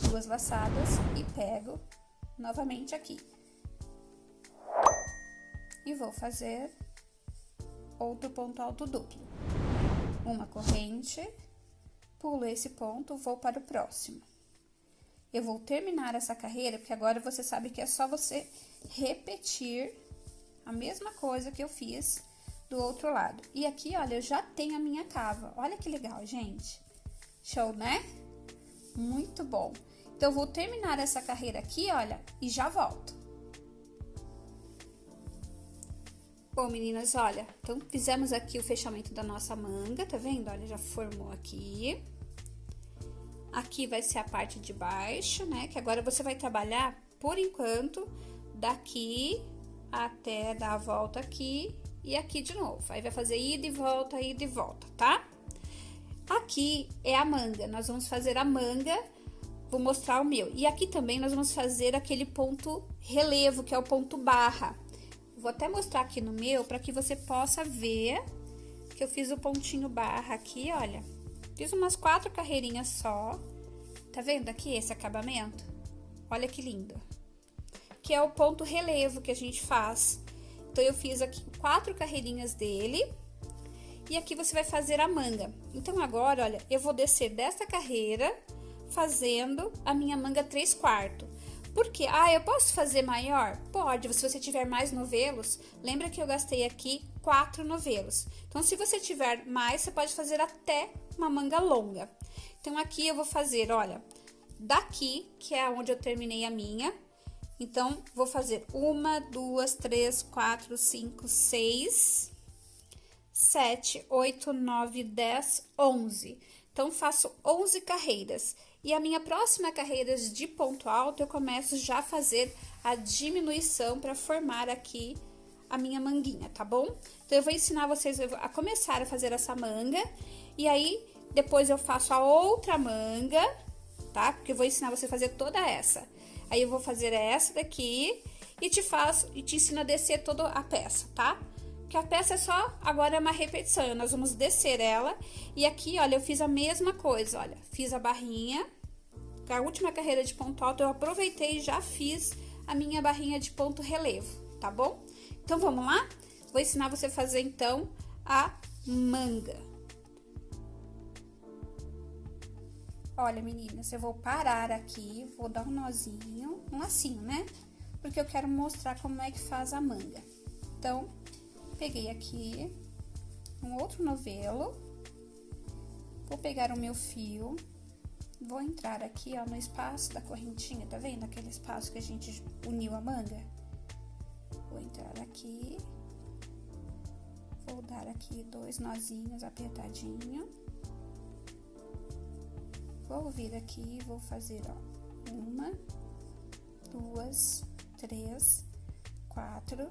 2 laçadas e pego novamente aqui. e vou fazer outro ponto alto duplo. Uma corrente, pulo esse ponto, vou para o próximo. Eu vou terminar essa carreira, porque agora você sabe que é só você repetir a mesma coisa que eu fiz do outro lado. E aqui, olha, eu já tenho a minha cava. Olha que legal, gente. Show, né? Muito bom. Então, eu vou terminar essa carreira aqui, olha, e já volto. Bom, meninas, olha, então fizemos aqui o fechamento da nossa manga, tá vendo? Olha, já formou aqui. Aqui vai ser a parte de baixo, né? Que agora você vai trabalhar, por enquanto, daqui até dar a volta aqui e aqui de novo. Aí vai fazer ida e volta, tá? Aqui é a manga, nós vamos fazer a manga, vou mostrar o meu. E aqui também nós vamos fazer aquele ponto relevo, que é o ponto barra. Vou até mostrar aqui no meu, para que você possa ver que eu fiz o pontinho barra aqui, olha. Fiz umas 4 carreirinhas só. Tá vendo aqui esse acabamento? Olha que lindo. Que é o ponto relevo que a gente faz. Então, eu fiz aqui 4 carreirinhas dele. E aqui você vai fazer a manga. Então, agora, olha, eu vou descer dessa carreira, fazendo a minha manga 3/4. Por quê? Ah, eu posso fazer maior? Pode, se você tiver mais novelos. Lembra que eu gastei aqui 4 novelos. Então, se você tiver mais, você pode fazer até uma manga longa. Então, aqui eu vou fazer, olha, daqui, que é onde eu terminei a minha. Então, vou fazer 1, 2, 3, 4, 5, 6, 7, 8, 9, 10, 11. Então, faço 11 carreiras. E a minha próxima carreira de ponto alto, eu começo já a fazer a diminuição para formar aqui a minha manguinha, tá bom? Então, eu vou ensinar vocês a começar a fazer essa manga. E aí, depois eu faço a outra manga, tá? Porque eu vou ensinar você a fazer toda essa. Aí, eu vou fazer essa daqui e te ensino a descer toda a peça, tá? Que a peça é só, agora é uma repetição, nós vamos descer ela. E aqui, olha, eu fiz a mesma coisa, olha. Fiz a barrinha, a última carreira de ponto alto, eu aproveitei e já fiz a minha barrinha de ponto relevo, tá bom? Então, vamos lá? Vou ensinar você a fazer, então, a manga. Olha, meninas, eu vou parar aqui, vou dar um nozinho, um lacinho, né? Porque eu quero mostrar como é que faz a manga. Então, peguei aqui um outro novelo, vou pegar o meu fio, vou entrar aqui, ó, no espaço da correntinha, tá vendo? Aquele espaço que a gente uniu a manga. Vou entrar aqui, vou dar aqui 2 nozinhos apertadinho. Vou vir aqui, vou fazer, ó, 1, 2, 3, 4,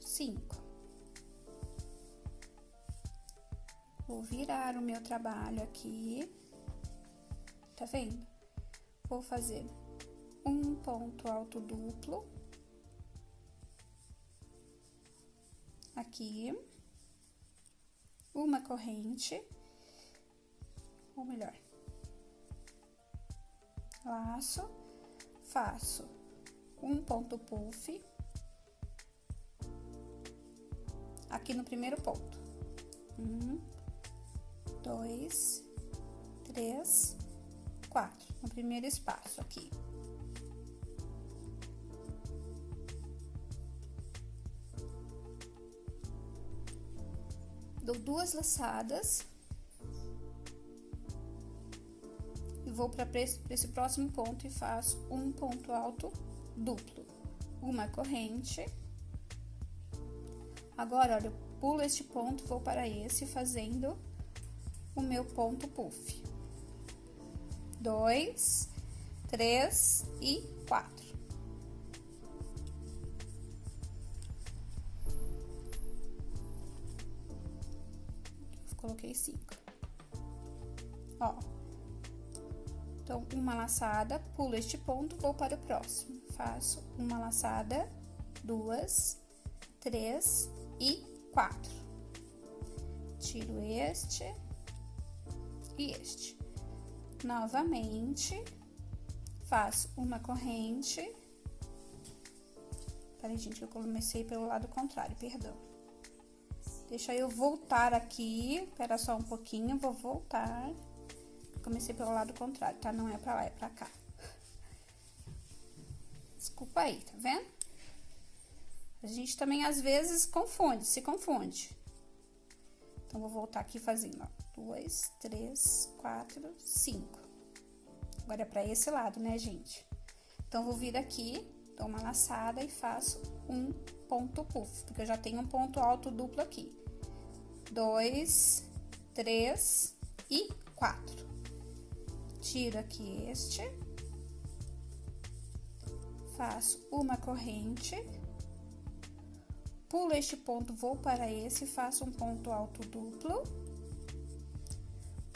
5. Vou virar o meu trabalho aqui, tá vendo? Vou fazer um ponto alto duplo, aqui, uma corrente, ou melhor, laço, faço um ponto puff, aqui no primeiro ponto. 1, 2, 3, 4, no primeiro espaço aqui. Dou 2 laçadas e vou para esse próximo ponto e faço um ponto alto duplo, uma corrente. Agora, olha, eu pulo este ponto, vou para esse fazendo o meu ponto puff. 2, 3 e 4. Coloquei 5. Ó. Então, uma laçada, pulo este ponto, vou para o próximo. Faço uma laçada, 2, 3 e 4. Tiro este e este. Novamente, faço uma corrente, Peraí, gente, eu comecei pelo lado contrário, perdão. Deixa eu voltar aqui, espera só um pouquinho, vou voltar. Comecei pelo lado contrário, tá? Não é pra lá, é pra cá. Desculpa aí, tá vendo? A gente também, às vezes, se confunde. Então, vou voltar aqui fazendo, ó. 2, 3, 4, 5. Agora, é pra esse lado, né, gente? Então, vou vir aqui, dou uma laçada e faço um ponto puff, porque eu já tenho um ponto alto duplo aqui. 2, 3 e 4. Tiro aqui este. Faço uma corrente. Pulo este ponto, vou para esse, faço um ponto alto duplo.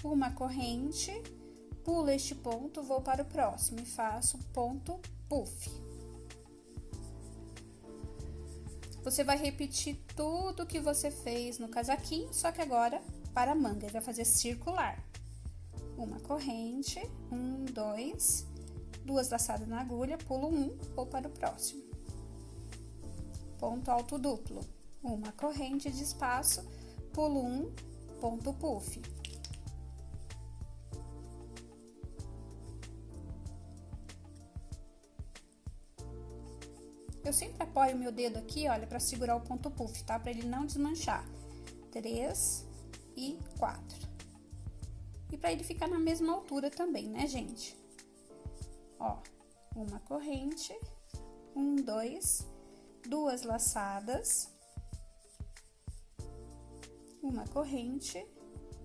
Uma corrente, pulo este ponto, vou para o próximo e faço ponto puff. Você vai repetir tudo que você fez no casaquinho, só que agora para a manga, vai fazer circular. Uma corrente, 1, 2, 2 laçadas na agulha, pulo um, vou para o próximo. Ponto alto duplo, uma corrente de espaço, pulo um, ponto puff. Eu sempre apoio o meu dedo aqui, olha, para segurar o ponto puff, tá? Para ele não desmanchar. 3 e 4. E para ele ficar na mesma altura também, né, gente? Ó, uma corrente, 1, 2, 2 laçadas, uma corrente,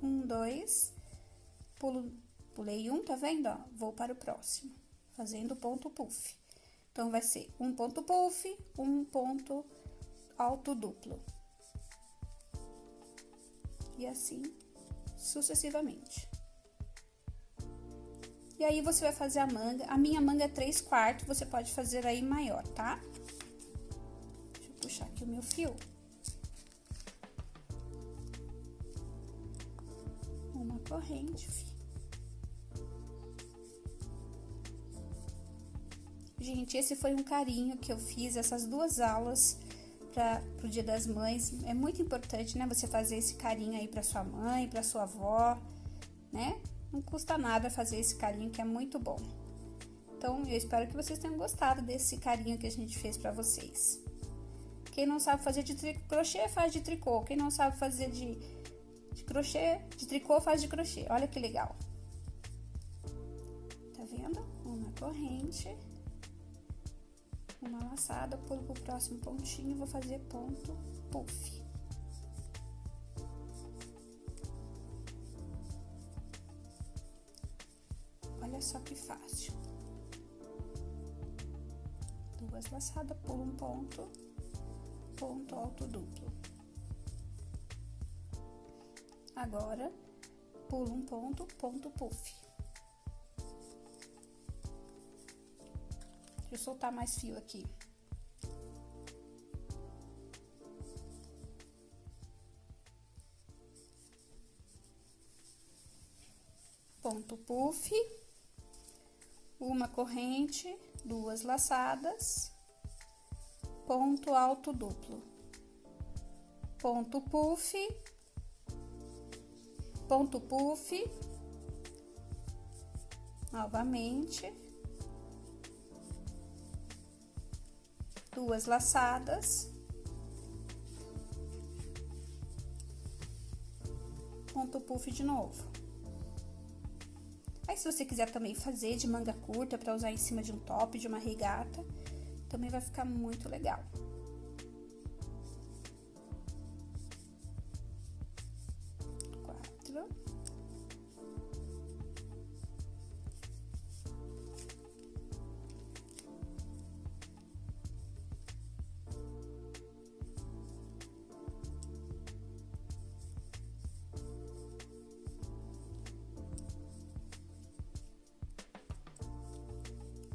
1, 2, pulei um, tá vendo, ó? Vou para o próximo, fazendo ponto puff. Então, vai ser um ponto puff, um ponto alto duplo. E assim, sucessivamente. E aí, você vai fazer a manga. A minha manga é 3/4, você pode fazer aí maior, tá? Deixa eu puxar aqui o meu fio. Uma corrente, fio. Gente, esse foi um carinho que eu fiz, essas 2 aulas pro Dia das Mães. É muito importante, né, você fazer esse carinho aí pra sua mãe, pra sua avó, né? Não custa nada fazer esse carinho, que é muito bom. Então, eu espero que vocês tenham gostado desse carinho que a gente fez pra vocês. Quem não sabe fazer de crochê, faz de tricô. Quem não sabe fazer de crochê, de tricô, faz de crochê. Olha que legal. Tá vendo? Uma corrente, uma laçada, pulo pro próximo pontinho e vou fazer ponto puff. Olha só que fácil. 2 laçadas, pulo um ponto, ponto alto duplo. Agora, pulo um ponto, ponto puff. Deixa eu soltar mais fio aqui. Ponto puff, uma corrente, 2 laçadas, ponto alto duplo, ponto puff, novamente, 2 laçadas, ponto puff de novo. Aí, se você quiser também fazer de manga curta para usar em cima de um top, de uma regata, também vai ficar muito legal. Quatro.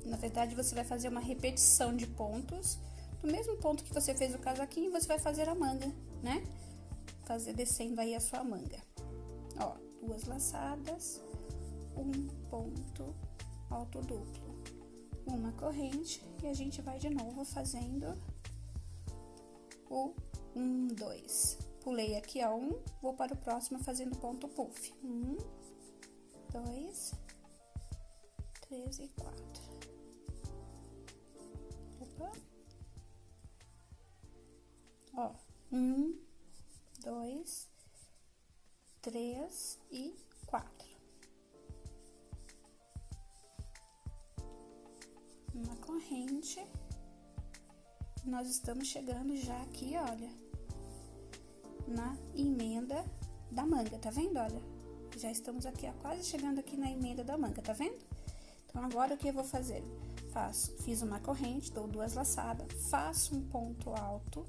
Na verdade, você vai fazer uma repetição de pontos. Do mesmo ponto que você fez o casaquinho, você vai fazer a manga, né? Fazer descendo aí a sua manga. Ó, 2 laçadas, um ponto alto duplo, uma corrente, e a gente vai de novo fazendo o 1, 2. Pulei aqui, ó, 1, vou para o próximo fazendo ponto puff. 1, 2, 3 e 4. Opa. Ó, 1, 2, 3 e 4. Uma corrente. Nós estamos chegando já aqui, olha, na emenda da manga, tá vendo? Olha, já estamos aqui, ó, quase chegando aqui na emenda da manga, tá vendo? Então, agora o que eu vou fazer? Fiz uma corrente, dou 2 laçadas, faço um ponto alto,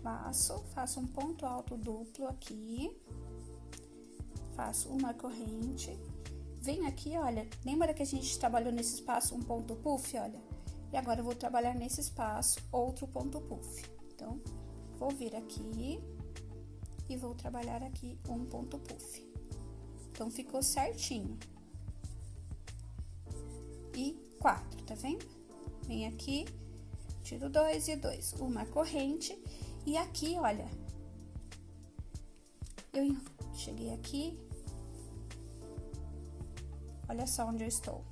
laço, faço um ponto alto duplo aqui, faço uma corrente, venho aqui, olha, lembra que a gente trabalhou nesse espaço um ponto puff, olha? E agora eu vou trabalhar nesse espaço outro ponto puff. Então, vou vir aqui e vou trabalhar aqui um ponto puff. Então, ficou certinho. E 4, tá vendo? Vem aqui, tiro 2 e 2, uma corrente. E aqui, olha, eu cheguei aqui, olha só onde eu estou.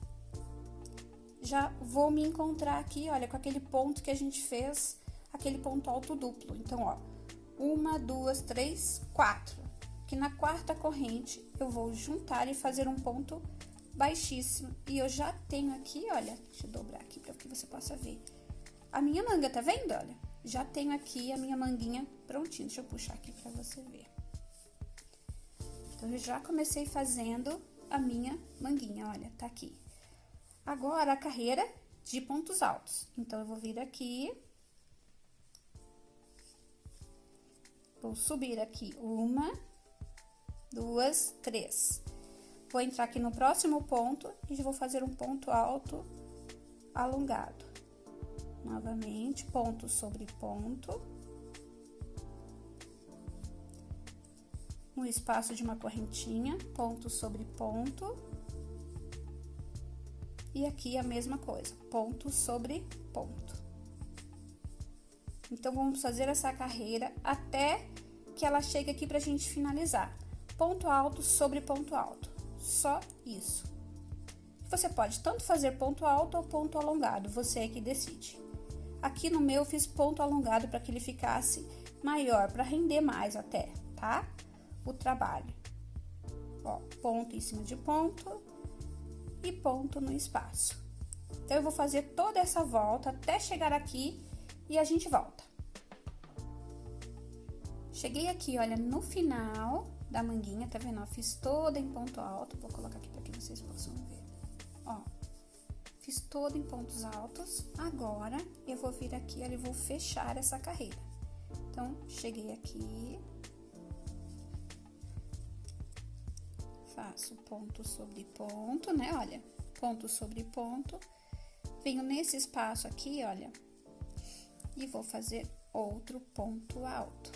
Já vou me encontrar aqui, olha, com aquele ponto que a gente fez, aquele ponto alto duplo. Então, ó, 1, 2, 3, 4. Que na quarta corrente eu vou juntar e fazer um ponto baixíssimo. E eu já tenho aqui, olha, deixa eu dobrar aqui para que você possa ver. A minha manga, tá vendo? Olha, já tenho aqui a minha manguinha prontinha. Deixa eu puxar aqui para você ver. Então, eu já comecei fazendo a minha manguinha, olha, tá aqui. Agora, a carreira de pontos altos. Então, eu vou vir aqui. Vou subir aqui 1, 2, 3. Vou entrar aqui no próximo ponto e vou fazer um ponto alto alongado. Novamente, ponto sobre ponto. No espaço de uma correntinha, ponto sobre ponto. E aqui a mesma coisa, ponto sobre ponto. Então, vamos fazer essa carreira até que ela chegue aqui pra gente finalizar. Ponto alto sobre ponto alto. Só isso. Você pode tanto fazer ponto alto ou ponto alongado, você é que decide. Aqui no meu eu fiz ponto alongado para que ele ficasse maior, para render mais até, tá? O trabalho. Ó, ponto em cima de ponto e ponto no espaço. Então, eu vou fazer toda essa volta até chegar aqui e a gente volta. Cheguei aqui, olha, no final da manguinha, tá vendo? Ó, fiz toda em ponto alto, vou colocar aqui para que vocês possam ver. Ó, fiz toda em pontos altos. Agora, eu vou vir aqui, olha, e vou fechar essa carreira. Então, cheguei aqui. Faço ponto sobre ponto, né? Olha, ponto sobre ponto. Venho nesse espaço aqui, olha, e vou fazer outro ponto alto.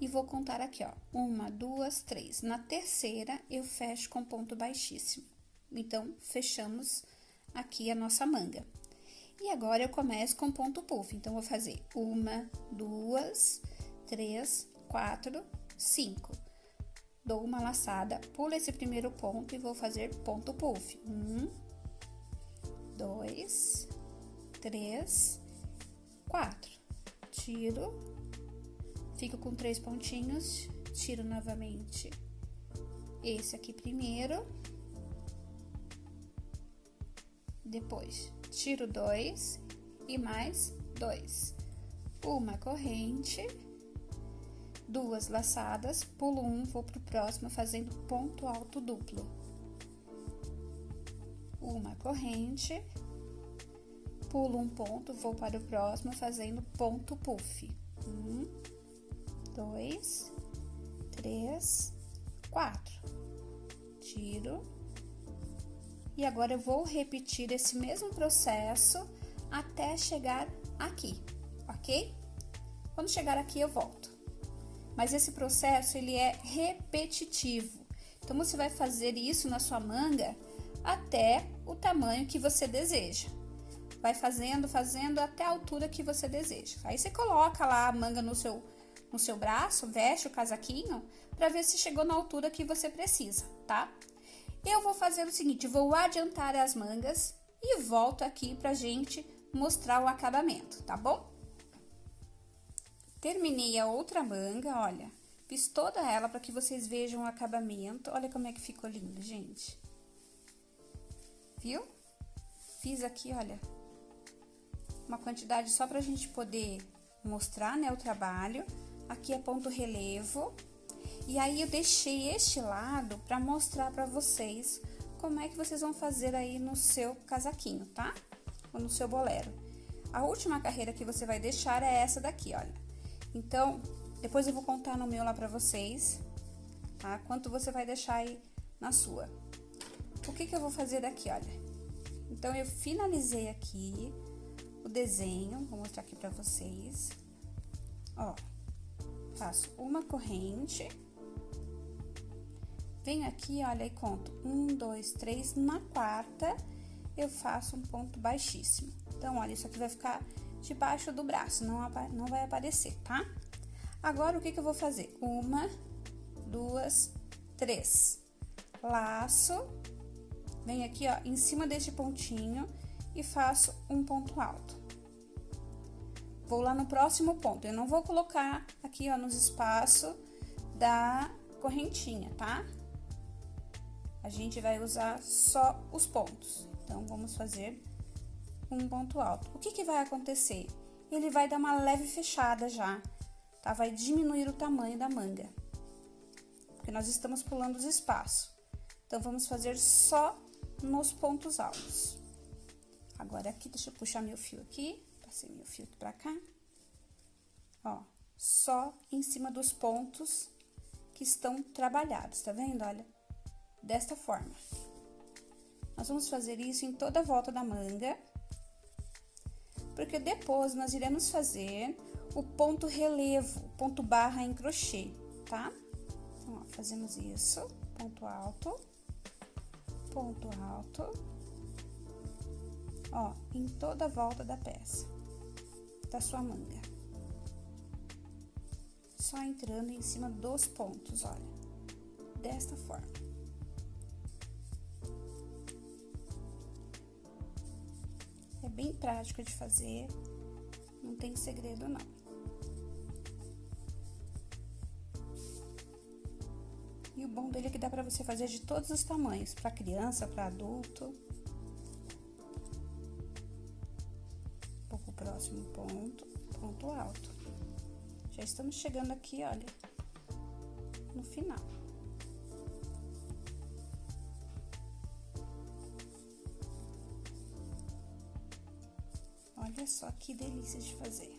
E vou contar aqui, ó, 1, 2, 3. Na terceira, eu fecho com ponto baixíssimo. Então, fechamos aqui a nossa manga. E agora, eu começo com ponto puff. Então, vou fazer 1, 2, 3, 4, 5. Dou uma laçada, pulo esse primeiro ponto e vou fazer ponto puff. 1, 2, 3, 4. Tiro, fico com 3 pontinhos, tiro novamente esse aqui primeiro. Depois, tiro 2 e mais 2. Uma corrente, 2 laçadas, pulo 1, vou pro próximo fazendo ponto alto duplo. Uma corrente, pulo um ponto, vou para o próximo fazendo ponto puff. 1, 2, 3, 4. Tiro. E agora, eu vou repetir esse mesmo processo até chegar aqui, ok? Quando chegar aqui, eu volto. Mas esse processo, ele é repetitivo. Então, você vai fazer isso na sua manga até o tamanho que você deseja. vai fazendo até a altura que você deseja. Aí você coloca lá a manga no seu braço, veste o casaquinho, para ver se chegou na altura que você precisa, tá? Eu vou fazer o seguinte, vou adiantar as mangas e volto aqui pra gente mostrar o acabamento, tá bom? Terminei a outra manga, olha, fiz toda ela para que vocês vejam o acabamento. Olha como é que ficou lindo, gente. Viu? Fiz aqui, olha, uma quantidade só pra gente poder mostrar, né, o trabalho. Aqui é ponto relevo. E aí, eu deixei este lado pra mostrar pra vocês como é que vocês vão fazer aí no seu casaquinho, tá? Ou no seu bolero. A última carreira que você vai deixar é essa daqui, olha. Então, depois eu vou contar no meu lá pra vocês, tá? Quanto você vai deixar aí na sua. O que eu vou fazer daqui, olha. Então, eu finalizei aqui o desenho, vou mostrar aqui pra vocês. Ó, faço uma corrente. Venho aqui, olha, e conto 1, 2, 3, na quarta eu faço um ponto baixíssimo. Então, olha, isso aqui vai ficar debaixo do braço, não vai aparecer, tá? Agora, o que eu vou fazer? 1, 2, 3. Laço, venho aqui, ó, em cima deste pontinho e faço um ponto alto. Vou lá no próximo ponto, eu não vou colocar aqui, ó, nos espaços da correntinha, tá? A gente vai usar só os pontos. Então, vamos fazer um ponto alto. O que vai acontecer? Ele vai dar uma leve fechada já, tá? Vai diminuir o tamanho da manga, porque nós estamos pulando os espaços. Então, vamos fazer só nos pontos altos. Agora, aqui, deixa eu puxar meu fio aqui, passei meu fio aqui pra cá. Ó, só em cima dos pontos que estão trabalhados, tá vendo? Olha, desta forma. Nós vamos fazer isso em toda a volta da manga, porque depois nós iremos fazer o ponto relevo, ponto barra em crochê, tá? Então, ó, fazemos isso, ponto alto, ó, em toda a volta da peça, da sua manga. Só entrando em cima dos pontos, olha, desta forma. É bem prático de fazer, não tem segredo não. E o bom dele é que dá pra você fazer de todos os tamanhos, pra criança, pra adulto. Vou pro próximo ponto, ponto alto. Já estamos chegando aqui, olha, no final. Olha só que delícia de fazer.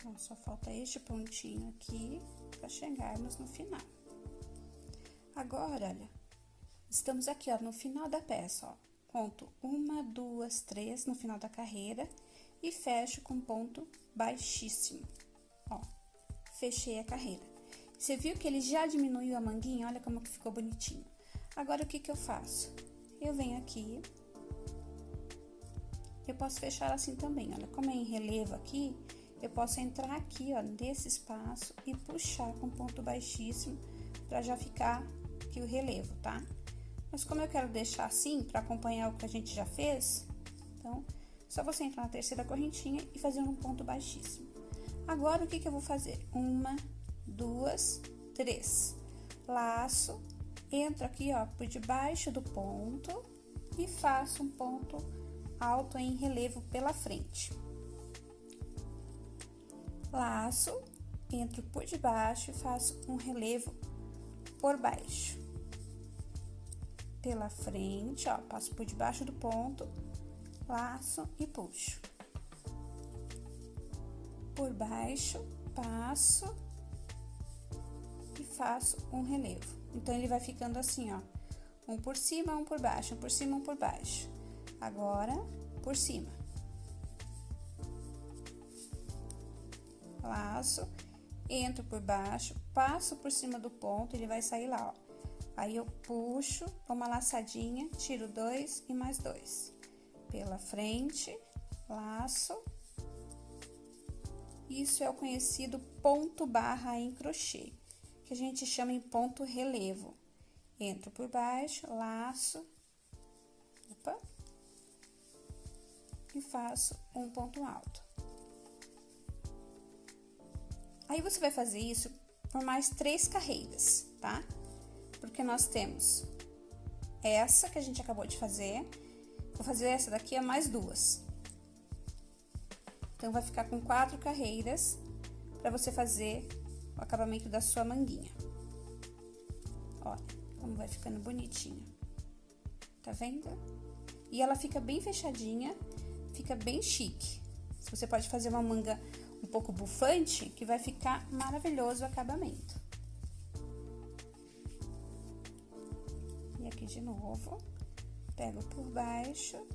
Ó, só falta este pontinho aqui para chegarmos no final. Agora, olha, estamos aqui, ó, no final da peça, ó. Ponto 1, 2, 3 no final da carreira e fecho com ponto baixíssimo, ó, fechei a carreira. Você viu que ele já diminuiu a manguinha? Olha como que ficou bonitinho. Agora, o que eu faço? Eu venho aqui, eu posso fechar assim também, olha, como é em relevo aqui, eu posso entrar aqui, ó, nesse espaço e puxar com ponto baixíssimo pra já ficar aqui o relevo, tá? Mas como eu quero deixar assim, para acompanhar o que a gente já fez, então, só você entrar na terceira correntinha e fazer um ponto baixíssimo. Agora, o que eu vou fazer? 1, 2, 3. Laço, entro aqui, ó, por debaixo do ponto e faço um ponto alto em relevo pela frente. Laço, entro por debaixo e faço um relevo por baixo. Pela frente, ó, passo por debaixo do ponto, laço e puxo. Por baixo, passo e faço um relevo. Então, ele vai ficando assim, ó, um por cima, um por baixo, um por cima, um por baixo. Agora, por cima. Laço, entro por baixo, passo por cima do ponto, ele vai sair lá, ó. Aí, eu puxo uma laçadinha, tiro 2 e mais 2. Pela frente, laço. Isso é o conhecido ponto barra em crochê, que a gente chama em ponto relevo. Entro por baixo, laço, opa, e faço um ponto alto. Aí, você vai fazer isso por mais 3 carreiras, tá? Porque nós temos essa que a gente acabou de fazer, vou fazer essa daqui a mais 2. Então, vai ficar com 4 carreiras para você fazer o acabamento da sua manguinha. Olha como vai ficando bonitinha. Tá vendo? E ela fica bem fechadinha, fica bem chique. Você pode fazer uma manga um pouco bufante, que vai ficar maravilhoso o acabamento. E aqui de novo, pego por baixo,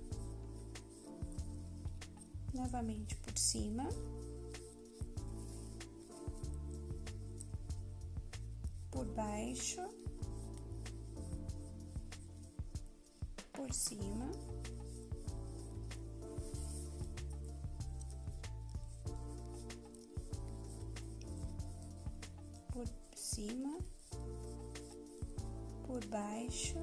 novamente por cima. Por baixo, por cima. Por cima, por baixo.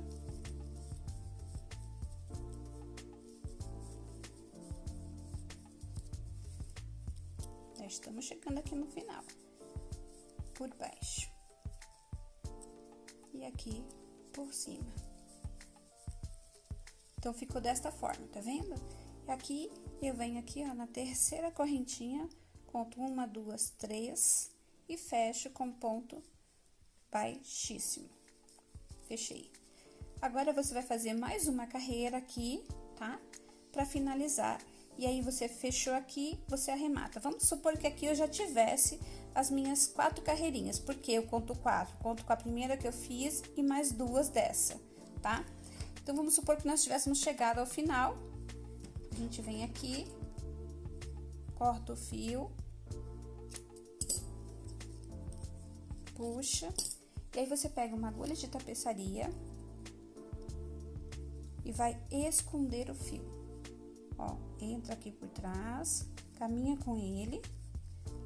Já estamos chegando aqui no final. Por baixo. E aqui por cima. Então, ficou desta forma, tá vendo? E aqui, eu venho aqui, ó, na terceira correntinha, conto 1, 2, 3 e fecho com ponto baixíssimo. Fechei. Agora, você vai fazer mais uma carreira aqui, tá? Pra finalizar. E aí, você fechou aqui, você arremata. Vamos supor que aqui eu já tivesse as minhas 4 carreirinhas, porque eu conto 4. Conto com a primeira que eu fiz e mais 2 dessa, tá? Então, vamos supor que nós tivéssemos chegado ao final. A gente vem aqui, corta o fio, puxa, e aí você pega uma agulha de tapeçaria e vai esconder o fio. Ó, entra aqui por trás, caminha com ele,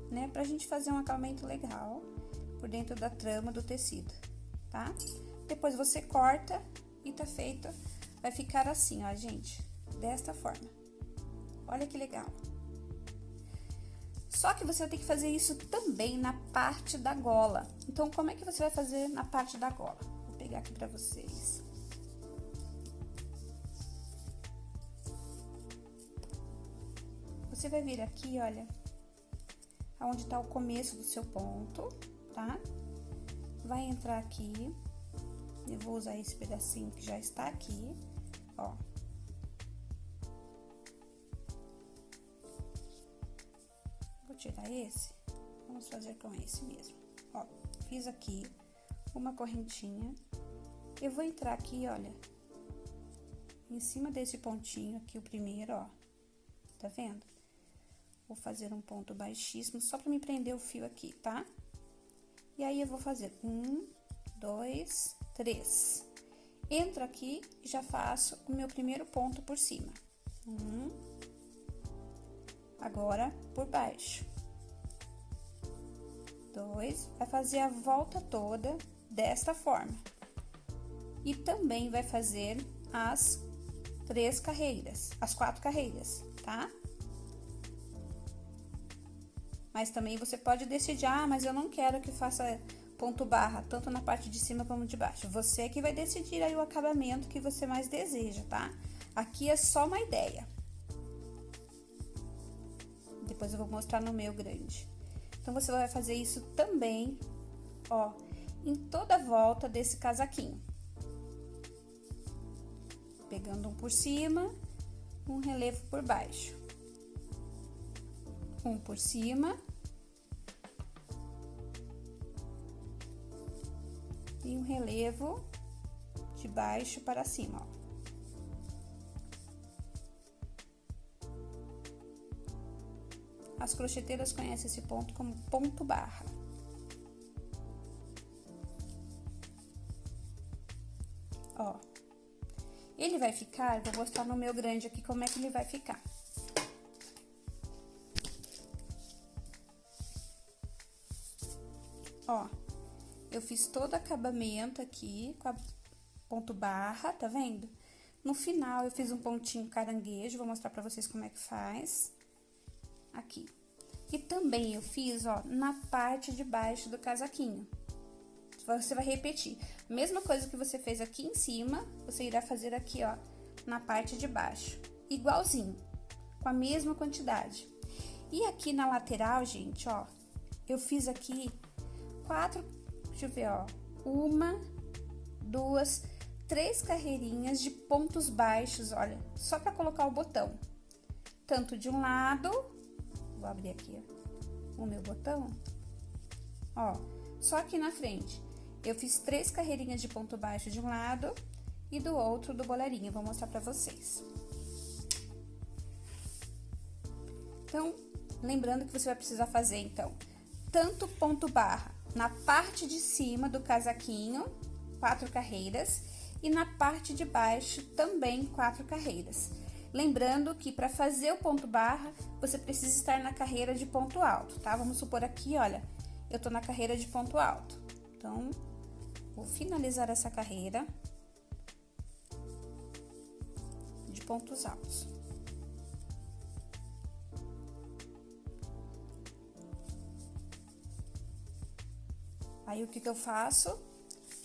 né? Pra gente fazer um acabamento legal por dentro da trama do tecido, tá? Depois você corta e tá feito. Vai ficar assim, ó, gente, desta forma. Olha que legal. Só que você vai ter que fazer isso também na parte da gola. Então, como é que você vai fazer na parte da gola? Vou pegar aqui pra vocês. Você vai vir aqui, olha, aonde tá o começo do seu ponto, tá? Vai entrar aqui, eu vou usar esse pedacinho que já está aqui, ó. Vou tirar esse, vamos fazer com esse mesmo. Ó, fiz aqui uma correntinha, eu vou entrar aqui, olha, em cima desse pontinho aqui, o primeiro, ó, tá vendo? Vou fazer um ponto baixíssimo, só pra me prender o fio aqui, tá? E aí, eu vou fazer 1, 2, 3. Entro aqui e já faço o meu primeiro ponto por cima. 1. Agora, por baixo. 2. Vai fazer a volta toda desta forma. E também vai fazer as 3 carreiras, as 4 carreiras, tá? Mas também você pode decidir, ah, mas eu não quero que faça ponto barra, tanto na parte de cima como de baixo. Você que vai decidir aí o acabamento que você mais deseja, tá? Aqui é só uma ideia. Depois eu vou mostrar no meu grande. Então, você vai fazer isso também, ó, em toda a volta desse casaquinho. Pegando um por cima, um relevo por baixo. Um por cima. E um relevo de baixo para cima, ó. As crocheteiras conhecem esse ponto como ponto barra. Ó, ele vai ficar, vou mostrar no meu grande aqui como é que ele vai ficar. Ó, eu fiz todo acabamento aqui com a ponto barra, tá vendo? No final, eu fiz um pontinho caranguejo, vou mostrar pra vocês como é que faz. Aqui. E também eu fiz, ó, na parte de baixo do casaquinho. Você vai repetir. Mesma coisa que você fez aqui em cima, você irá fazer aqui, ó, na parte de baixo. Igualzinho, com a mesma quantidade. E aqui na lateral, gente, ó, eu fiz aqui 4, deixa eu ver, ó, 1, 2, 3 carreirinhas de pontos baixos, olha, só pra colocar o botão. Tanto de um lado, vou abrir aqui, ó, o meu botão, ó, só aqui na frente. Eu fiz 3 carreirinhas de ponto baixo de um lado e do outro do boleirinho, vou mostrar pra vocês. Então, lembrando que você vai precisar fazer, então, tanto ponto barra na parte de cima do casaquinho, 4 carreiras, e na parte de baixo também 4 carreiras. Lembrando que para fazer o ponto barra, você precisa estar na carreira de ponto alto, tá? Vamos supor aqui, olha, eu tô na carreira de ponto alto. Então, vou finalizar essa carreira de pontos altos. Aí, o que eu faço?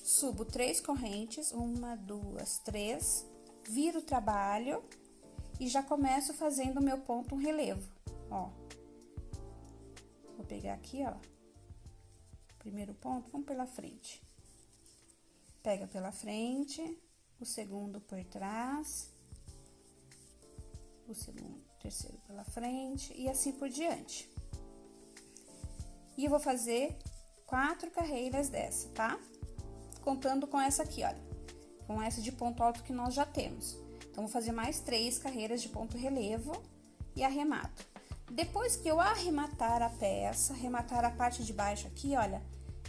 Subo 3 correntes, 1, 2, 3, viro o trabalho e já começo fazendo o meu ponto relevo, ó. Vou pegar aqui, ó, primeiro ponto, vamos pela frente. Pega pela frente, o segundo por trás, o segundo, terceiro pela frente e assim por diante. E eu vou fazer 4 carreiras dessa, tá? Contando com essa aqui, olha, com essa de ponto alto que nós já temos. Então, vou fazer mais 3 carreiras de ponto relevo e arremato. Depois que eu arrematar a peça, arrematar a parte de baixo aqui, olha,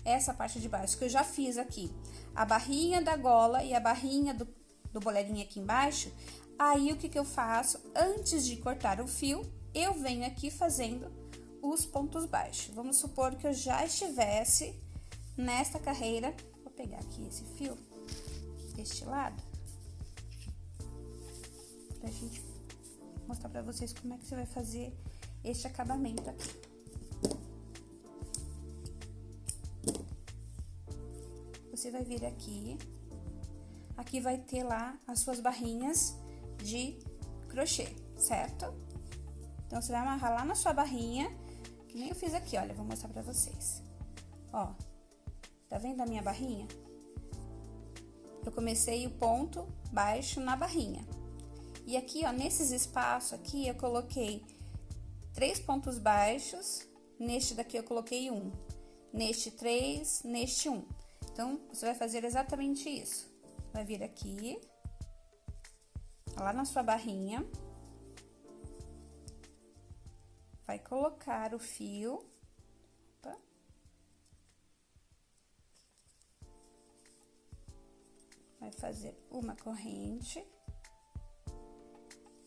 essa parte de baixo que eu já fiz aqui, a barrinha da gola e a barrinha do boleirinho aqui embaixo, aí o que eu faço? Antes de cortar o fio, eu venho aqui fazendo os pontos baixos. Vamos supor que eu já estivesse nesta carreira. Vou pegar aqui esse fio, deste lado, pra gente mostrar pra vocês como é que você vai fazer este acabamento aqui. Você vai vir aqui, aqui vai ter lá as suas barrinhas de crochê, certo? Então, você vai amarrar lá na sua barrinha, que nem eu fiz aqui, olha, vou mostrar pra vocês. Ó, tá vendo a minha barrinha? Eu comecei o ponto baixo na barrinha. E aqui, ó, nesses espaços aqui, eu coloquei 3 pontos baixos, neste daqui eu coloquei 1, neste 3, neste 1. Então, você vai fazer exatamente isso. Vai vir aqui, lá na sua barrinha, vai colocar o fio, opa, vai fazer uma corrente,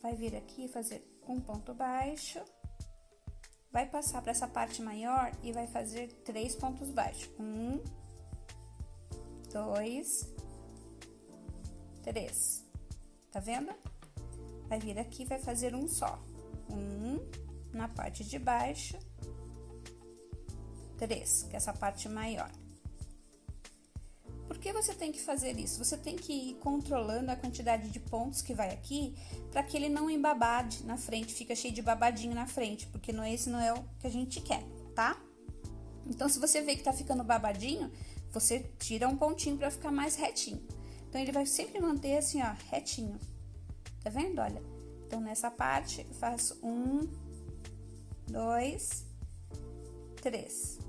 vai vir aqui fazer um ponto baixo, vai passar para essa parte maior e vai fazer 3 pontos baixos. 1, 2, 3. Tá vendo? Vai vir aqui e vai fazer um só. 1 na parte de baixo, 3, que é essa parte maior. Por que você tem que fazer isso? Você tem que ir controlando a quantidade de pontos que vai aqui, para que ele não embabade na frente, fica cheio de babadinho na frente, porque esse não é o que a gente quer, tá? Então, se você vê que tá ficando babadinho, você tira um pontinho para ficar mais retinho. Então, ele vai sempre manter assim, ó, retinho. Tá vendo? Olha. Então, nessa parte, eu faço 1, 2, 3.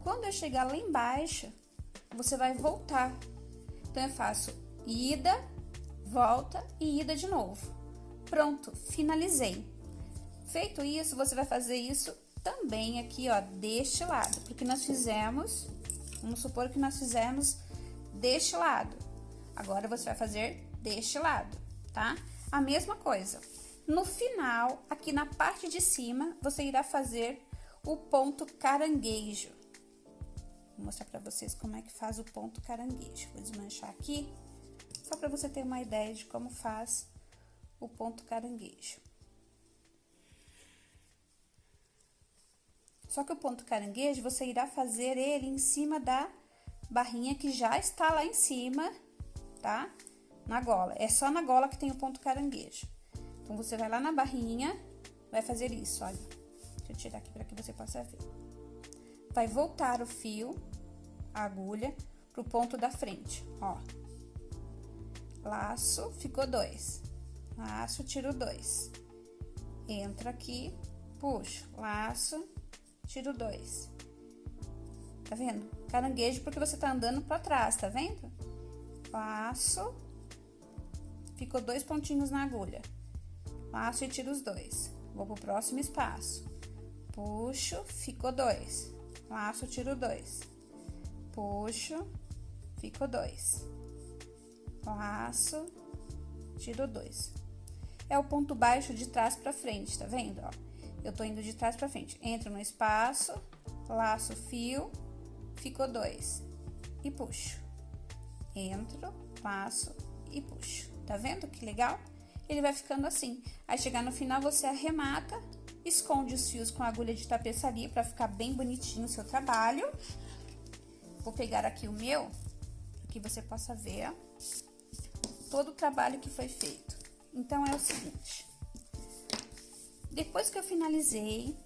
Quando eu chegar lá embaixo, você vai voltar. Então, eu faço ida, volta e ida de novo. Pronto, finalizei. Feito isso, você vai fazer isso também aqui, ó, deste lado, porque nós fizemos, vamos supor que nós fizemos deste lado. Agora, você vai fazer deste lado, tá? A mesma coisa. No final, aqui na parte de cima, você irá fazer o ponto caranguejo. Vou mostrar pra vocês como é que faz o ponto caranguejo. Vou desmanchar aqui, só pra você ter uma ideia de como faz o ponto caranguejo. Só que o ponto caranguejo, você irá fazer ele em cima da barrinha que já está lá em cima, tá? Na gola. É só na gola que tem o ponto caranguejo. Então, você vai lá na barrinha, vai fazer isso, olha. Deixa eu tirar aqui para que você possa ver. Vai voltar o fio, a agulha, pro ponto da frente, ó. Laço, ficou 2. Laço, tiro 2. Entra aqui, puxo, laço, tiro 2. Tá vendo? Caranguejo porque você tá andando pra trás, tá vendo? Laço, ficou 2 pontinhos na agulha. Laço e tiro os 2. Vou pro próximo espaço. Puxo, ficou 2. Laço, tiro 2. Puxo, ficou 2. Laço, tiro 2. É o ponto baixo de trás pra frente, tá vendo? Ó, eu tô indo de trás pra frente. Entro no espaço, laço fio, ficou 2. E puxo. Entro, laço e puxo. Tá vendo que legal? Ele vai ficando assim. Aí, chegar no final, você arremata, esconde os fios com a agulha de tapeçaria pra ficar bem bonitinho o seu trabalho. Vou pegar aqui o meu, para que você possa ver, ó, todo o trabalho que foi feito. Então, é o seguinte. Depois que eu finalizei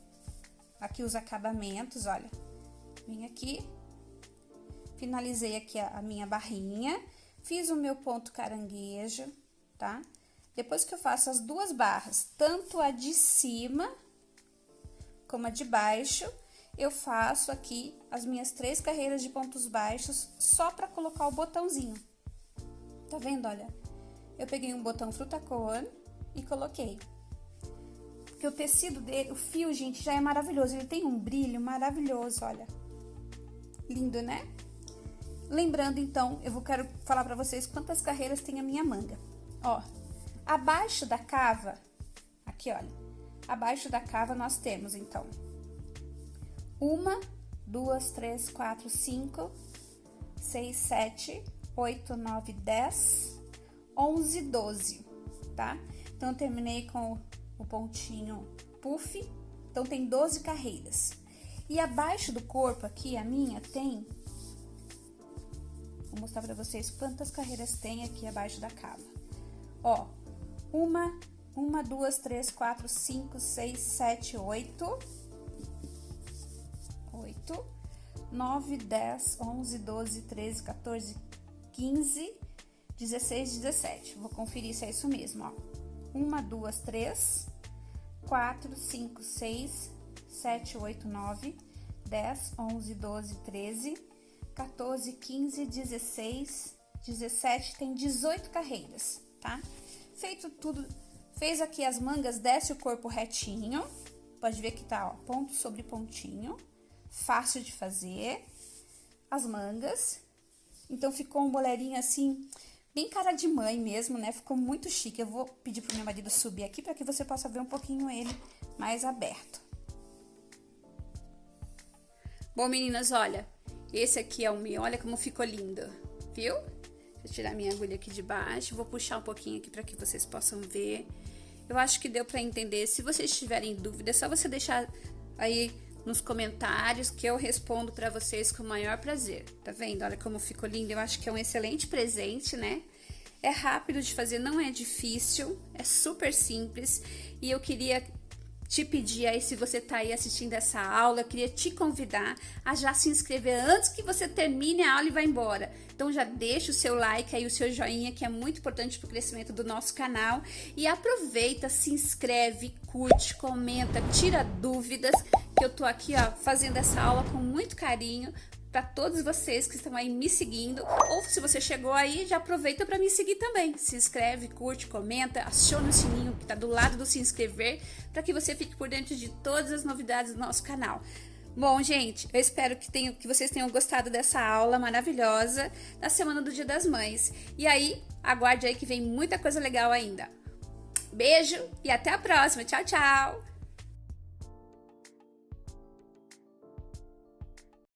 aqui os acabamentos, olha, vim aqui, finalizei aqui a minha barrinha, fiz o meu ponto caranguejo, tá? Depois que eu faço as 2 barras, tanto a de cima como a de baixo, eu faço aqui as minhas 3 carreiras de pontos baixos só pra colocar o botãozinho. Tá vendo, olha? Eu peguei um botão frutacor e coloquei. Porque o tecido dele, o fio, gente, já é maravilhoso. Ele tem um brilho maravilhoso, olha. Lindo, né? Lembrando, então, quero falar pra vocês quantas carreiras tem a minha manga. Ó, abaixo da cava, aqui, olha. Abaixo da cava nós temos, então, 1, 2, 3, 4, 5, 6, 7, 8, 9, 10, 11, 12, tá? Então, eu terminei com o pontinho puff, então tem 12 carreiras. E abaixo do corpo aqui, a minha tem... Vou mostrar pra vocês quantas carreiras tem aqui abaixo da cava. Ó, 1, 2, 3, 4, 5, 6, 7, 8, 9, 10, 11, 12, 13, 14, 15, 16, 17. Vou conferir se é isso mesmo, ó. 1, 2, 3, 4, 5, 6, 7, 8, 9, 10, 11, 12, 13, 14, 15, 16, 17, tem 18 carreiras, tá? Feito tudo, fez aqui as mangas, desce o corpo retinho, pode ver que tá, ó, ponto sobre pontinho, fácil de fazer, as mangas, então ficou um boleirinho assim, bem cara de mãe mesmo, né? Ficou muito chique. Eu vou pedir pro meu marido subir aqui para que você possa ver um pouquinho ele mais aberto. Bom, meninas, olha, esse aqui é o meu, olha como ficou lindo, viu? Deixa eu tirar minha agulha aqui de baixo, vou puxar um pouquinho aqui para que vocês possam ver. Eu acho que deu para entender. Se vocês tiverem dúvida, é só você deixar aí nos comentários que eu respondo para vocês com o maior prazer. Tá vendo? Olha como ficou lindo. Eu acho que é um excelente presente, né? É rápido de fazer, não é difícil, é super simples. E eu queria te pedir aí, se você tá aí assistindo essa aula, eu queria te convidar a já se inscrever antes que você termine a aula e vá embora. Então já deixa o seu like aí, o seu joinha, que é muito importante para o crescimento do nosso canal. E aproveita, se inscreve, curte, comenta, tira dúvidas, que eu tô aqui, ó, fazendo essa aula com muito carinho, para todos vocês que estão aí me seguindo. Ou se você chegou aí, já aproveita para me seguir também. Se inscreve, curte, comenta, aciona o sininho que tá do lado do se inscrever, para que você fique por dentro de todas as novidades do nosso canal. Bom, gente, eu espero que vocês tenham gostado dessa aula maravilhosa da Semana do Dia das Mães. E aí, aguarde aí que vem muita coisa legal ainda. Beijo e até a próxima. Tchau, tchau!